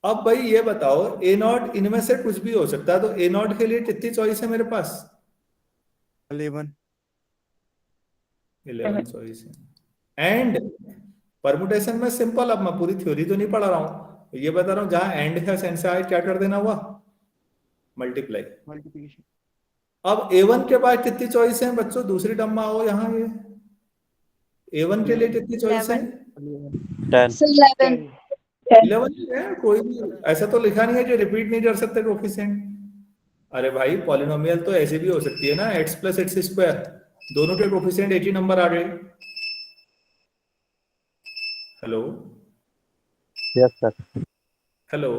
अब भाई ये बताओ A0 इनमें से कुछ भी हो सकता है, तो A0 के लिए कितनी चॉइस है मेरे पास? 11 चॉइस है। एंड परमुटेशन में सिंपल, अब मैं पूरी थ्योरी तो नहीं पढ़ा रहा हूं, ये बता रहा हूं जहां एंड का सेंस आए क्या कर देना हुआ, मल्टीप्लाई। मल्टीप्लिकेशन। अब A1 के बाद कितनी चॉइस है बच्चों? दूसरी टर्म में आओ यहाँ, ये A1 के लिए कितनी चॉइस है? 10। 11 है। कोई भी ऐसा तो लिखा नहीं है कि रिपीट नहीं कर सकते कोफिशिएंट। अरे भाई पॉलिनोमियल तो ऐसे भी हो सकती है ना, x प्लस एक्स स्क्वायर, दोनों के कोफिशिएंट एक ही नंबर आ गए। Hello yes sir. हेलो।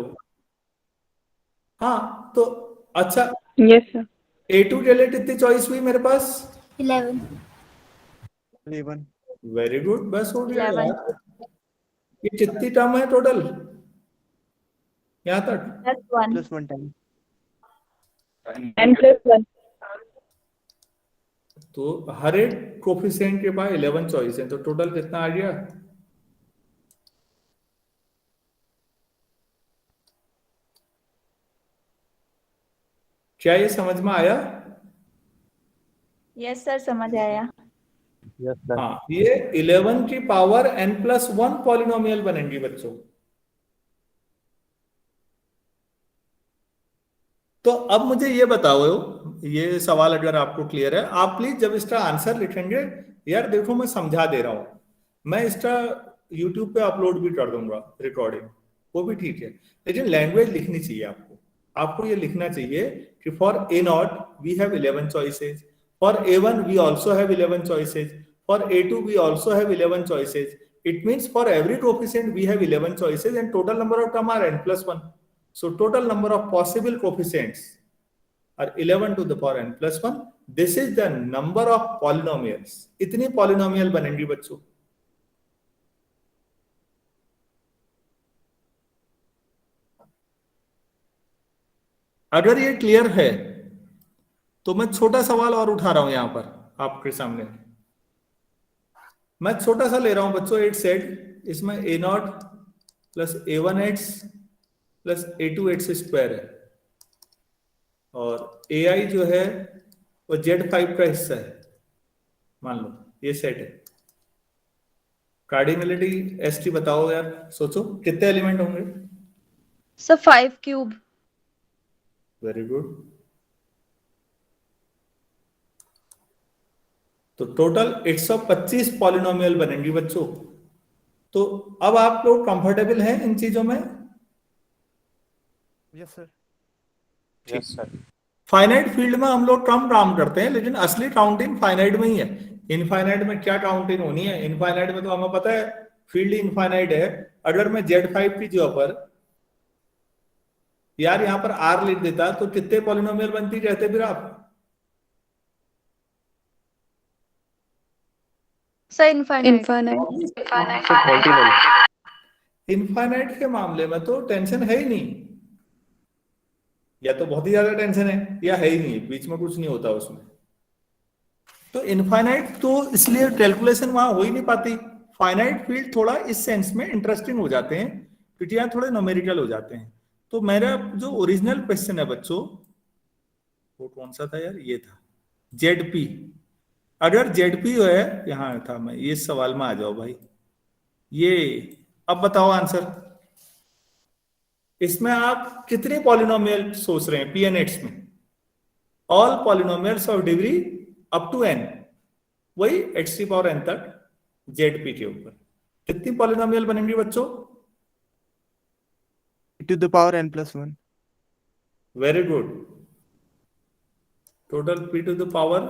हाँ तो अच्छा यस सर। A2 के लिए कितनी चॉइस हुई मेरे पास? 11 वेरी गुड, बस हो गया 11 यार। ये कितनी टर्म है टोटल यहाँ तक? +1 +1 टाइम। n+1 तो हर एक कोफिशिएंट के पास 11 चॉइस है, तो टोटल कितना आ गया? क्या ये समझ में आया? यस सर, समझ आया। Yes sir. हाँ ये 11 की पावर n+1 पॉलिनोमियल बनेंगी बच्चों। तो अब मुझे ये बताओ, ये सवाल अगर आपको क्लियर है, आप प्लीज जब इसका आंसर लिखेंगे, यार देखो मैं समझा दे रहा हूं, मैं इसका यूट्यूब पे अपलोड भी कर दूंगा रिकॉर्डिंग, वो भी ठीक है, लेकिन लैंग्वेज लिखनी चाहिए आपको। आपको ये लिखना चाहिए कि for A naught we have 11 choices, for A1 we also have 11 choices, for A2 we also have 11 choices, it means for every coefficient we have 11 choices and total number of term are n+1. So total number of possible coefficients are 11 to the power n+1. This is the number of polynomials. इतनी polynomial बनेंगी बच्चों। अगर ये clear है तो मैं छोटा सवाल और उठा रहा हूं यहां पर आपके सामने। मैं छोटा सा ले रहा हूं बच्चों, 8 सेट, इसमें A0 plus A1x plus A2x square है, और AI जो है वो Z5 का हिस्सा है, मान लो ये सेट है। कार्डिनलिटी ST बताओ यार, सोचो कितने एलिमेंट होंगे? Sir 5 cube. Very good. तो टोटल 125 पॉलिनोमियल बनेंगी बच्चों। तो अब आप लोग कंफर्टेबल हैं इन चीजों में? Yes sir. Yes sir. Finite field में हम लोग कम काम करते हैं, लेकिन असली काउंटिंग फाइनाइट में ही है। इनफाइनाइट में क्या काउंटिंग होनी है? इनफाइनाइट में तो हमें पता है फील्ड इनफाइनाइट है। अगर मैं Z5 की जगह पर यार यहां पर R लिख देता तो कितने पॉलिनोमियल बनती कहते फिर आप? Sir infinite. इनफाइनाइट के मामले में तो टेंशन है ही नहीं, या तो बहुत ही ज्यादा टेंशन है या है ही नहीं, बीच में कुछ नहीं होता उसमें। तो इनफाइनाइट तो इसलिए कैलकुलेशन वहां हो ही नहीं पाती। फाइनाइट फील्ड थोड़ा इस सेंस में इंटरेस्टिंग हो जाते हैं क्योंकि यहाँ थोड़े न्यूमेरिकल हो जाते हैं। तो मेरा जो ओरिजिनल क्वेश्चन है बच्चों, वो कौन सा था यार? ये था ZP। अगर ZP जो है, यहाँ था मैं, ये सवाल में आ जाओ भाई। ये अब बताओ आंसर, इसमें आप कितने पॉलिनोमियल सोच रहे हैं PNX में? All polynomials of degree up to n, वही x⁴n तक ZP के ऊपर कितनी पॉलिनोमियल बनेंगी बच्चों? To the power n+1। Very good. Total p to the power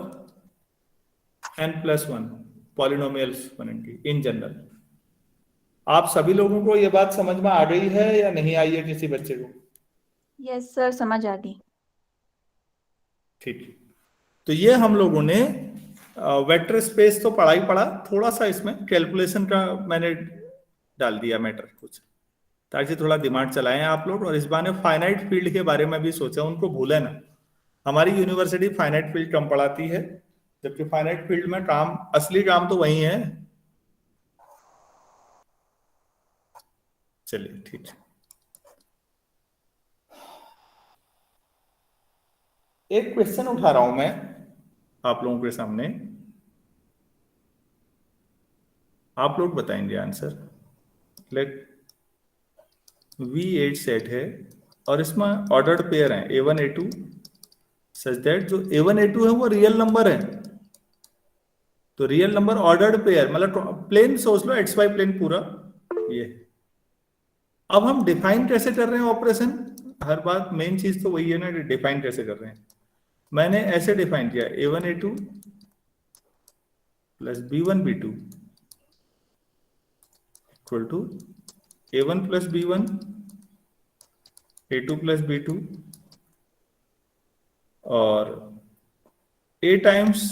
n+1 polynomials बनेंगी इन जनरल। आप सभी लोगों को ये बात समझ में आ गई है या नहीं आई है किसी बच्चे को? यस सर, समझ आ गई। ठीक। तो ये हम लोगों ने वेक्टर स्पेस तो पढ़ा, थोड़ा सा इसमें कैलकुलेशन का मैंने डाल दिया मैटर कुछ, ताकि थोड़ा दिमाग चलाएं आप लोग। और इस बार फाइनाइट फील्ड के बारे में भी सोचा, उनको भूले ना। हमारी यूनिवर्सिटी फाइनाइट फील्ड कम पढ़ाती है, जबकि फाइनाइट फील्ड में काम, असली काम तो वही है। चलिए ठीक है। एक क्वेश्चन उठा रहा हूं मैं आप लोगों के सामने, आप लोग बताएंगे आंसर। लाइक V8 सेट है और इसमें ऑर्डर्ड पेयर है A1 A2 सच दैट जो A1 A2 है वो रियल नंबर है। तो रियल नंबर ऑर्डर्ड पेयर मतलब प्लेन सोच लो, XY प्लेन पूरा ये। अब हम डिफाइन कैसे कर रहे हैं ऑपरेशन? हर बात मेन चीज तो वही है ना, डिफाइन कैसे कर रहे हैं। मैंने ऐसे डिफाइन किया A1 A2 plus B1 B2 equal to A1 plus B1 A2 plus B2 और A times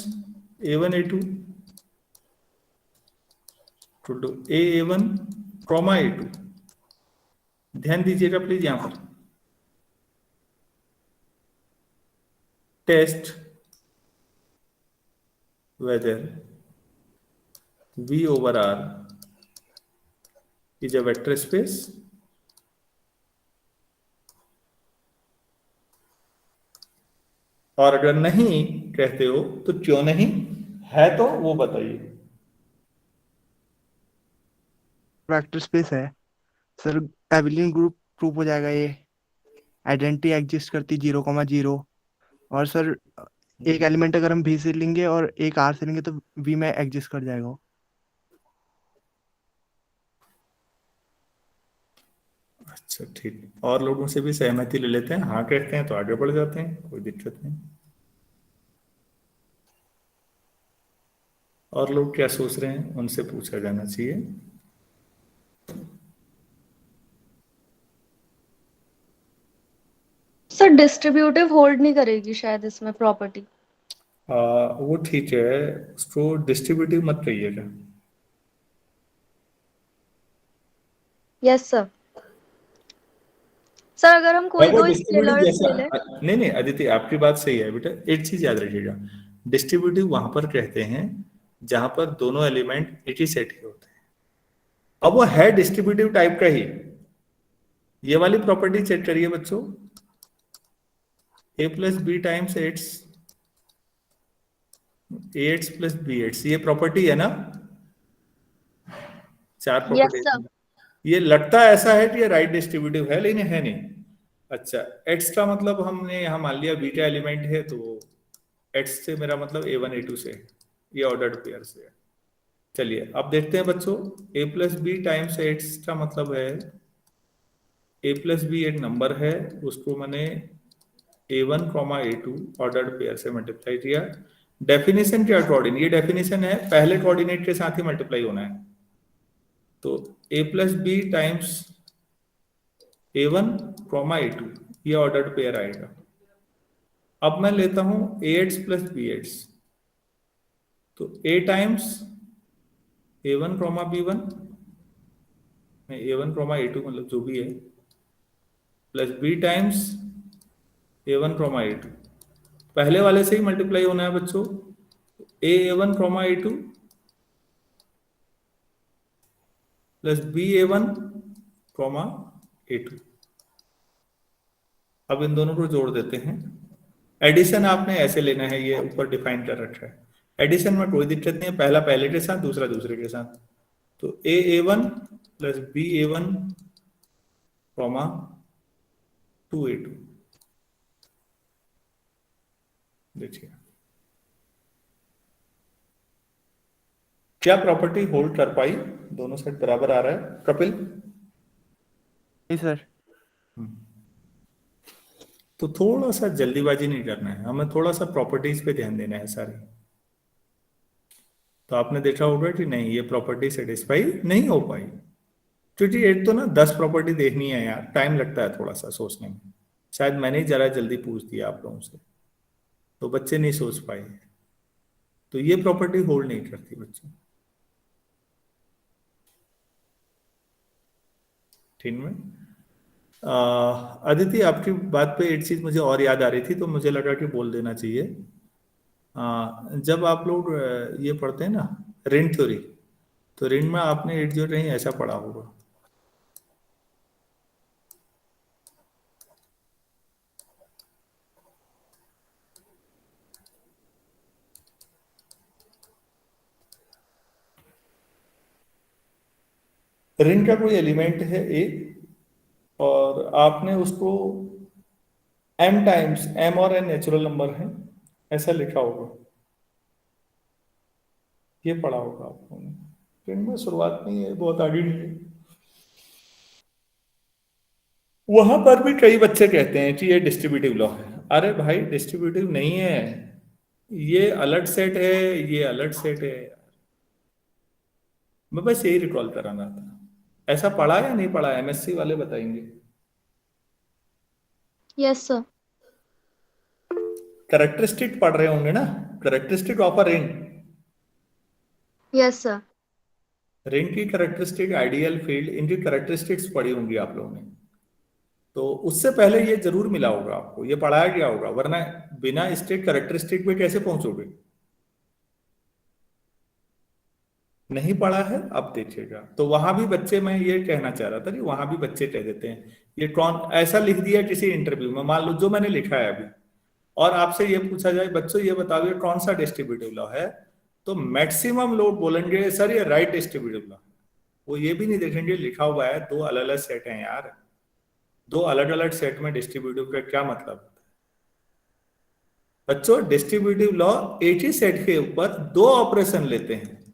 A1 A2 equal to A1 comma A2। ध्यान दीजिएगा प्लीज यहां पर। Test whether V over R is a vector space। और अगर नहीं कहते हो तो क्यों नहीं है, तो वो बताइए। वेक्टर स्पेस है सर, एबिलियन ग्रुप प्रूफ हो जाएगा ये। आइडेंटिटी एग्जिस्ट करती 0,0। और सर एक एलिमेंट अगर हम V से लेंगे और एक R से लेंगे तो V में एग्जिस्ट कर जाएगा वो। अच्छा ठीक, और लोगों से भी सहमति ले लेते हैं, हाँ कहते हैं तो आगे बढ़ जाते हैं, कोई दिक्कत नहीं। और लोग क्या सोच रहे हैं उनसे पूछा जाना चाहिए। सर डिस्ट्रीब्यूटिव होल्ड नहीं करेगी शायद इसमें प्रॉपर्टी। वो ठीक है, उसको डिस्ट्रीब्यूटिव मत कहिएगा। Yes sir. सर अगर हम कोई वो दो डिस्ट्रीब्यूटिव स्केलर्स जैसा, ले लें। नहीं नहीं अदिति आपकी बात सही है बेटा, एक चीज याद रखिएगा, डिस्ट्रीब्यूटिव वहां पर कहते हैं जहां पर दोनों एलिमेंट एक ही सेट के होते हैं। अब वो है डिस्ट्रीब्यूटिव टाइप का ही। ये वाली प्रॉपर्टी चेक करिए बच्चों, a plus B times eights eights plus b eights, ये प्रॉपर्टी है ना, चार यस प्रॉपर्टी। सर। ये लगता है ऐसा है कि ये राइट डिस्ट्रीब्यूटिव है लेकिन है नहीं। अच्छा, एक्स का मतलब हमने यहाँ मान लिया बी का एलिमेंट है, तो एक्स से मेरा मतलब a1 a2 से, ये ऑर्डर्ड पेयर से है। चलिए अब देखते हैं बच्चों, a plus B times X का मतलब है a प्लस बी एक नंबर है, उसको मैंने a1 a2 ऑर्डर्ड पेयर से मल्टीप्लाई किया। डेफिनेशन के अकॉर्डिंग, ये डेफिनेशन है पहले कोऑर्डिनेट के साथ ही मल्टीप्लाई होना है, तो a plus B times a1 a2 ये ऑर्डर्ड पेयर आएगा। अब मैं लेता हूं ax प्लस bx, तो a टाइम्स a1 b1 में a1 a2 मतलब जो भी है, plus b times a1 a2, पहले वाले से ही मल्टीप्लाई होना है बच्चों, a1 a2 plus ba1 a2। अब इन दोनों को जोड़ देते हैं। एडिशन आपने ऐसे लेना है, ये ऊपर डिफाइन कर रखा है। एडिशन में कोई दिक्कत नहीं है, पहला पहले के साथ दूसरा दूसरे के साथ, तो a1 प्लस ba1 2a2। देखिए क्या प्रॉपर्टी होल्ड कर पाई, दोनों साइड बराबर आ रहा है कपिल? नहीं सर। तो थोड़ा सा जल्दीबाजी नहीं करना है, हमें थोड़ा सा प्रॉपर्टीज पे ध्यान देना है सारी। तो आपने देखा होगा कि नहीं ये प्रॉपर्टी सेटिस्फाई नहीं हो पाई, क्योंकि एक तो ना 10 प्रॉपर्टी देखनी है यार, टाइम लगता है थोड़ा सा सोचने में। शायद मैंने ही जरा जल्दी पूछ दिया आप लोगों से, तो बच्चे नहीं सोच पाए, तो ये प्रॉपर्टी होल्ड नहीं करती बच्चों। ठीक में अदिति आपकी बात पे एक चीज मुझे और याद आ रही थी, तो मुझे लगा कि बोल देना चाहिए। जब आप लोग ये पढ़ते हैं ना रिंग थ्योरी, तो रिंग में आपने एक जो कहीं ऐसा पढ़ा होगा, रिंग का कोई एलिमेंट है ए, और आपने उसको m टाइम्स, m और n नेचुरल नंबर है ऐसा लिखा होगा, ये पढ़ा होगा आप लोगों ने। रिंग में शुरुआत नहीं है, बहुत आगे नहीं है। वहां पर भी कई बच्चे कहते हैं कि ये डिस्ट्रीब्यूटिव लॉ है। अरे भाई डिस्ट्रीब्यूटिव नहीं है, ये अलर्ट सेट है, ये अलर्ट सेट है। मैं बस यही रिकॉल कराना था। ऐसा पढ़ा या नहीं पढ़ा, एमएससी वाले बताएंगे। Yes sir. कैरेक्टरिस्टिक पढ़ रहे होंगे ना, characteristic of a ring. Yes sir. Ring की कैरेक्टरिस्टिक, आइडियल फील्ड, इनकी कैरेक्टरिस्टिक्स पढ़ी होंगी आप लोगों ने, तो उससे पहले ये जरूर मिला होगा आपको, ये पढ़ाया गया होगा, वरना बिना इसके कैरेक्टरिस्टिक पे कैसे पहुंचोगे? नहीं पढ़ा है, अब देखिएगा। तो वहां भी बच्चे, मैं ये कहना चाह रहा था कि वहां भी बच्चे कह देते हैं ये कौन ऐसा लिख दिया किसी इंटरव्यू में, मान लो जो मैंने लिखा है अभी, और आपसे ये पूछा जाए बच्चों ये बताओ ये कौन सा डिस्ट्रीब्यूटिव लॉ है, तो मैक्सिमम लोग बोलेंगे सर ये राइट डिस्ट्रीब्यूटिव लॉ। वो ये भी नहीं देखेंगे लिखा हुआ है दो अलग अलग सेट हैं यार, दो अलग अलग सेट में डिस्ट्रीब्यूटिव का क्या मतलब होता है बच्चों? डिस्ट्रीब्यूटिव लॉ एक ही सेट के ऊपर दो ऑपरेशन लेते हैं।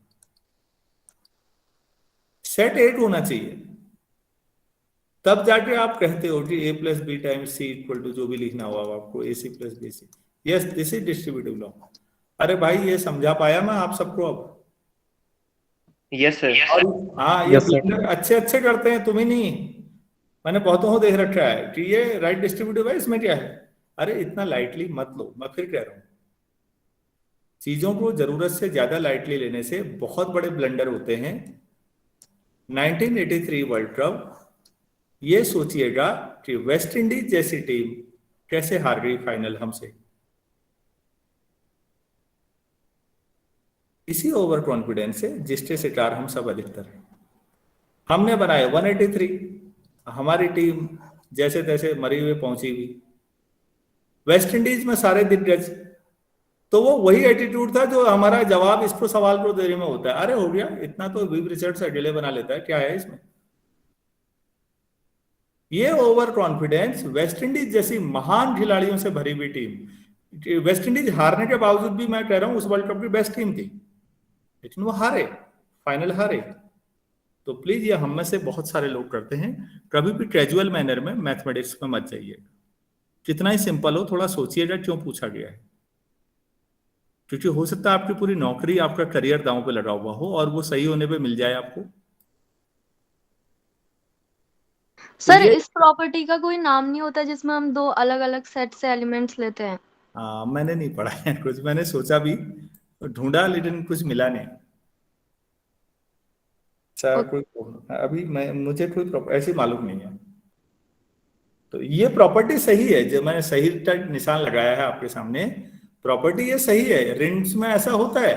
सेट 8 होना चाहिए, तब जाके आप कहते हो कि a plus B times c equal to जो भी लिखना होगा आपको a c plus b c. Yes, this is distributive law. अरे भाई ये समझा पाया मैं आप सबको अब? Yes sir. हाँ, ये blender अच्छे अच्छे करते हैं, तुम ही नहीं। मैंने बहुतों को देख रखा है कि ये राइट डिस्ट्रीब्यूटिव है, इसमें क्या है। अरे इतना लाइटली मत लो, मैं फिर कह रहा हूँ, चीजों को जरूरत से ज्यादा लाइटली लेने से बहुत बड़े ब्लंडर होते हैं। 1983 वर्ल्ड कप, ये सोचिएगा कि वेस्ट इंडीज जैसी टीम कैसे हार गई फाइनल हमसे। इसी ओवर कॉन्फिडेंस से जिसके शिकार हम सब अधिकतर हैं। हमने बनाए 183, हमारी टीम जैसे तैसे मरी हुए पहुंची हुई। वेस्ट इंडीज में सारे दिग्गज, तो वो वही एटीट्यूड था जो हमारा जवाब इसको सवाल को देने में होता है। अरे हो गया, इतना तो विव रिचर्ड्स अकेले बना लेता है, क्या है इसमें। ये ओवर कॉन्फिडेंस वेस्ट इंडीज जैसी महान खिलाड़ियों से भरी हुई टीम, वेस्ट इंडीज हारने के बावजूद भी मैं कह रहा हूं उस वर्ल्ड कप की बेस्ट टीम थी, लेकिन वो हारे, फाइनल हारे। तो प्लीज ये हम में से बहुत सारे लोग करते हैं, कभी भी कैजुअल मैनर में मैथमेटिक्स में मत जाइएगा। कितना ही सिंपल हो, थोड़ा सोचिएगा क्यों पूछा गया है, क्योंकि हो सकता है आपकी पूरी नौकरी, आपका करियर दांव पे लगा हुआ हो और वो सही होने पे मिल जाए आपको। सर ये इस प्रॉपर्टी का कोई नाम नहीं होता जिसमें हम दो अलग अलग सेट से एलिमेंट्स लेते हैं? मैंने नहीं पढ़ा है कुछ, मैंने सोचा भी, ढूंढा, लेकिन कुछ मिला नहीं। अच्छा, कोई अभी मुझे कोई ऐसी मालूम नहीं है। तो ये प्रॉपर्टी सही है, जो मैंने सही तक निशान लगाया है आपके सामने, प्रॉपर्टी ये सही है, रिंग्स में ऐसा होता है,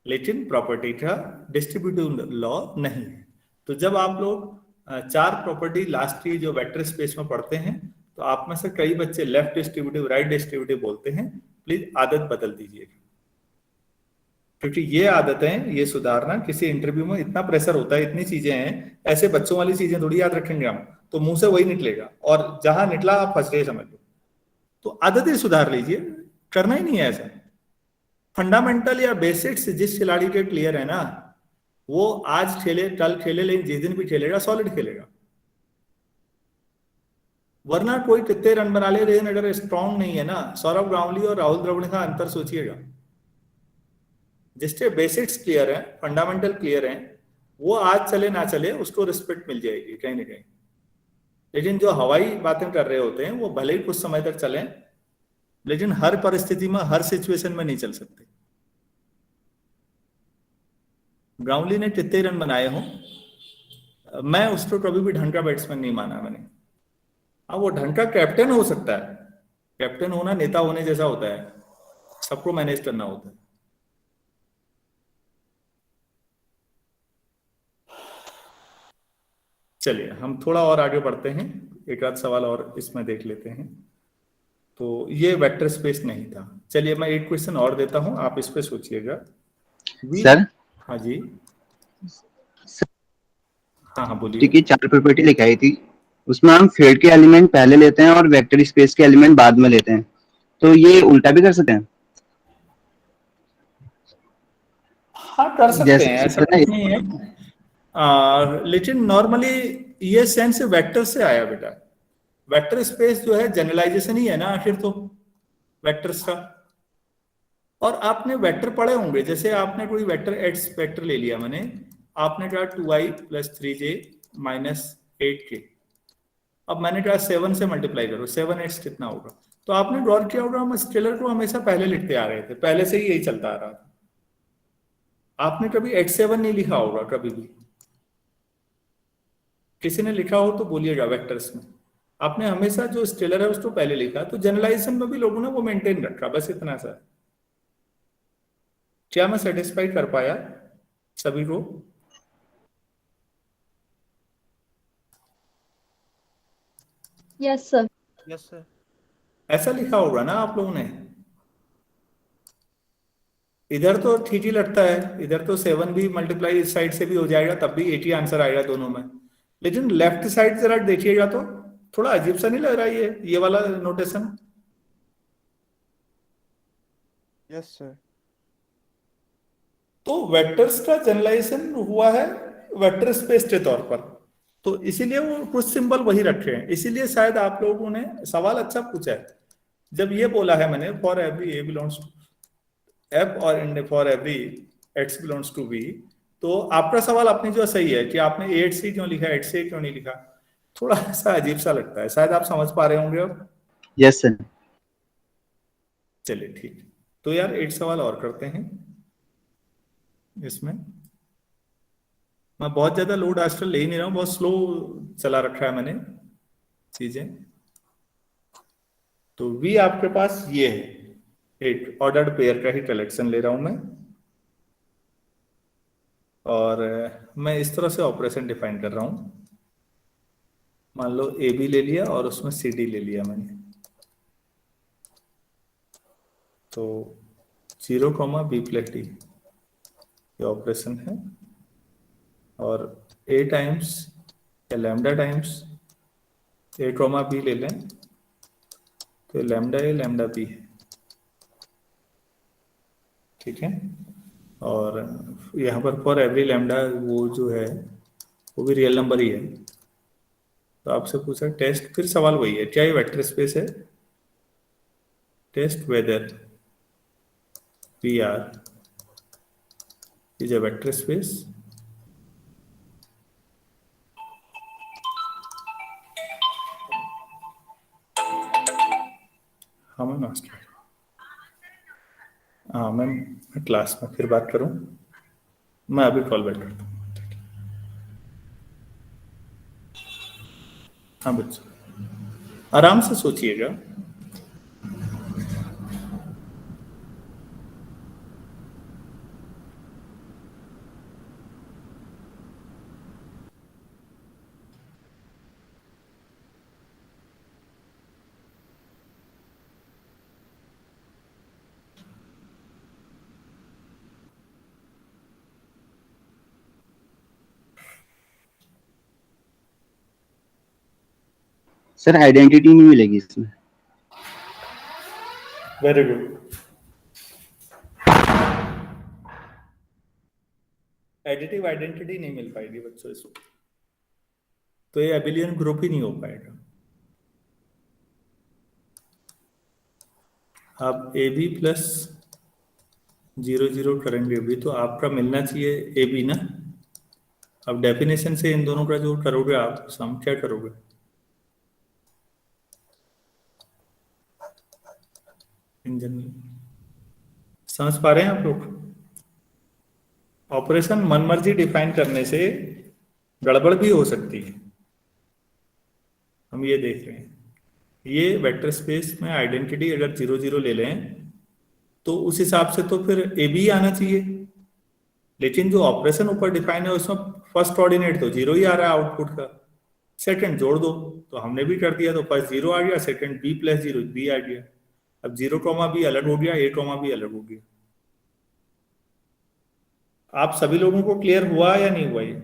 लेकिन प्रॉपर्टी का डिस्ट्रीब्यूटिव लॉ नहीं है। तो जब आप लोग चार प्रॉपर्टी लास्ट की जो वेक्टर स्पेस में पढ़ते हैं, तो आप में से कई बच्चे लेफ्ट डिस्ट्रीब्यूटिव, राइट डिस्ट्रीब्यूटिव बोलते हैं। प्लीज आदत बदल दीजिए, क्योंकि ये आदतें, ये सुधारना, किसी इंटरव्यू में इतना प्रेशर होता है, इतनी चीजें हैं, ऐसे बच्चों वाली चीजें थोड़ी याद रखेंगे हम, तो मुंह से वही निकलेगा और जहां निकला आप फंस गए समझ लो। तो आदतें सुधार लीजिए, करना ही नहीं है ऐसा। फंडामेंटल या बेसिक्स जिस खिलाड़ी के क्लियर है ना, वो आज खेले कल खेले, लेकिन जिस दिन भी खेलेगा सॉलिड खेलेगा। वरना कोई कितने रन बना ले, लेकिन अगर स्ट्रांग नहीं है ना, सौरभ गांगुली और राहुल द्रविड़ का अंतर सोचिएगा। जिसके बेसिक्स क्लियर है, फंडामेंटल क्लियर है, वो आज चले ना चले उसको रिस्पेक्ट मिल जाएगी कहीं ना कहीं। लेकिन जो हवाई बातें कर रहे होते हैं, वो भले ही कुछ समय तक चलें, लेकिन हर परिस्थिति में, हर सिचुएशन में नहीं चल सकते। गांगुली ने कितने रन बनाए हो, मैं उसको कभी भी ढंग का बैट्समैन नहीं माना मैंने। हाँ, वो ढंग का कैप्टन हो सकता है, कैप्टन होना नेता होने जैसा होता है, सबको मैनेज करना होता है। चलिए हम थोड़ा और आगे बढ़ते हैं, एक आध सवाल और इसमें देख लेते हैं। तो ये वेक्टर स्पेस नहीं था। चलिए मैं एक क्वेश्चन और देता हूं, आप इस पे सोचिएगा। सर, हाँ जी, हाँ बोलिए। ठीक है, चार प्रॉपर्टी लिखाई थी, उसमें हम फील्ड के एलिमेंट पहले लेते हैं और वेक्टर स्पेस के एलिमेंट बाद में लेते हैं, तो ये उल्टा भी कर सकते हैं? हाँ कर सकते हैं, ऐसा कुछ नहीं है। लेकिन नॉर्मली ये सेंस वेक्टर से आया बेटा। वेक्टर स्पेस जो है जनरलाइजेशन ही है ना आखिर तो वेक्टर्स का। और आपने वेक्टर पढ़े होंगे, जैसे आपने कोई वेक्टर एक्स वेक्टर ले लिया मैंने, आपने कहा 2i + 3j - 8k। अब मैंने कहा 7 से मल्टीप्लाई करो, 7x कितना होगा। तो आपने गौर किया होगा, हम स्केलर को हमेशा पहले लिखते आ रहे थे, पहले से ही यही चलता आ रहा था। आपने कभी x7 नहीं लिखा होगा कभी भी, किसी ने लिखा हो तो बोलिएगा वेक्टर्स में। आपने हमेशा जो स्केलर है उसको पहले लिखा, तो जनरलाइजेशन में भी लोगों ने वो मेंटेन रखा, बस इतना सा। क्या मैं सेटिस्फाई कर पाया सभी को? Yes sir. Yes sir. ऐसा लिखा होगा ना आप लोगों ने। इधर तो ठीक ही लगता है, इधर तो 7 भी मल्टीप्लाई इस साइड से भी हो जाएगा, तब भी 80 आंसर आएगा दोनों में। लेकिन लेफ्ट साइड जरा देखिएगा तो थोड़ा अजीब सा नहीं लग रहा ये वाला नोटेशन? Yes sir. तो वेक्टर्स का जनरलाइजेशन हुआ है वेक्टर स्पेस के तौर पर, तो इसीलिए वो कुछ सिंबल वही रखे हैं, इसीलिए शायद आप लोगों ने सवाल अच्छा पूछा है। जब ये बोला है मैंने for every a belongs to f और for every x belongs to b, तो आपका सवाल अपनी जो सही है कि आपने 8C क्यों लिखा, 8C क्यों नहीं लिखा, थोड़ा सा अजीब सा लगता है, शायद आप समझ पा रहे होंगे अब। Yes sir. चलिए ठीक, तो यार 8 सवाल और करते हैं इसमें। मैं बहुत ज्यादा लोड आजकल ले ही नहीं रहा हूँ, बहुत स्लो चला रखा है मैंने चीजें। तो V आपके पास ये है, एक ऑर्डर्ड पेयर का ही कलेक्शन ले रहा हूं मैं, और मैं इस तरह से ऑपरेशन डिफाइन कर रहा हूं। मान लो AB ले लिया और उसमें CD ले लिया मैंने, तो 0,B+D ये ऑपरेशन है, और A टाइम्स या लैम्डा टाइम्स A,B ले लें तो लैम्डा A लैम्डा B है, ठीक है। और यहाँ पर फॉर एवरी लैम्डा वो जो है वो भी रियल नंबर ही है। तो आपसे पूछा टेस्ट, फिर सवाल वही है, क्या ये वेक्टर स्पेस है? Test whether PR is a vector space. हाँ मैं मास्टर, हाँ मैं क्लास में फिर बात करूँ, मैं अभी कॉल बैक करता हूँ। हाँ बच्चों आराम से सोचिएगा। सर आइडेंटिटी नहीं मिलेगी इसमें। Very good. एडिटिव आइडेंटिटी नहीं मिल पाएगी बच्चों इसको, तो ये एबिलियन ग्रुप ही नहीं हो पाएगा। आप AB प्लस 0,0 करेंगे भी तो आपका मिलना चाहिए AB ना। अब डेफिनेशन से इन दोनों का जो करोगे आप सम क्या करोगे? इन जनरल समझ पा रहे हैं आप लोग? ऑपरेशन मनमर्जी डिफाइन करने से गड़बड़ भी हो सकती है, हम ये देख रहे हैं। ये वेक्टर स्पेस में आइडेंटिटी अगर 0,0 ले लें तो उस हिसाब से तो फिर AB आना चाहिए, लेकिन जो ऑपरेशन ऊपर डिफाइन है उसमें फर्स्ट कोऑर्डिनेट तो 0 ही आ रहा है आउटपुट का, सेकंड जोड़ दो, तो हमने भी कर दिया, तो फर्स्ट 0 आ गया, सेकंड B+0 B आ गया। अब 0,B अलग हो गया, A,B अलग हो गया। आप सभी लोगों को क्लियर हुआ या नहीं हुआ ये?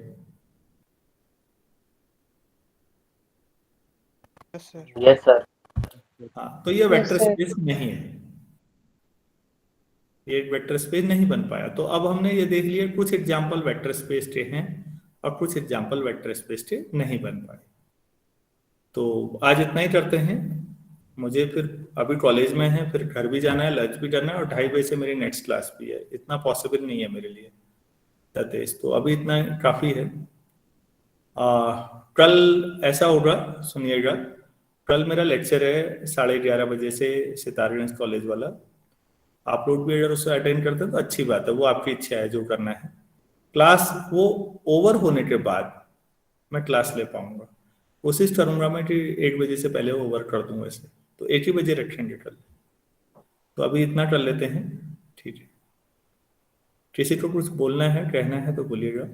Yes sir. Yes sir. हाँ, तो ये वेक्टर स्पेस नहीं है, ये एक वेक्टर स्पेस नहीं बन पाया। तो अब हमने ये देख लिया कुछ एग्जाम्पल वेक्टर स्पेस के हैं और कुछ एग्जाम्पल वेक्टर स्पेस के नहीं बन पाए। तो आज इतना ही करते हैं, मुझे फिर अभी कॉलेज में है, फिर घर भी जाना है, लंच भी करना है, और 2:30 बजे से मेरी नेक्स्ट क्लास भी है, इतना पॉसिबल नहीं है मेरे लिए तेज, तो अभी इतना काफ़ी है। कल ऐसा होगा, सुनिएगा, कल मेरा लेक्चर है 11:30 बजे से सितारगंज कॉलेज वाला। आप लोग भी अगर उसे अटेंड करते हैं तो अच्छी बात है, वो आपकी इच्छा है जो करना है। क्लास वो ओवर होने के बाद मैं क्लास ले पाऊंगा, कोशिश करूंगा मैं कि 1 बजे से पहले ओवर कर दूं वैसे, तो 1 ही बजे रखेंगे कल। तो अभी इतना कर लेते हैं, ठीक है। किसी को कुछ बोलना है कहना है तो बोलिएगा।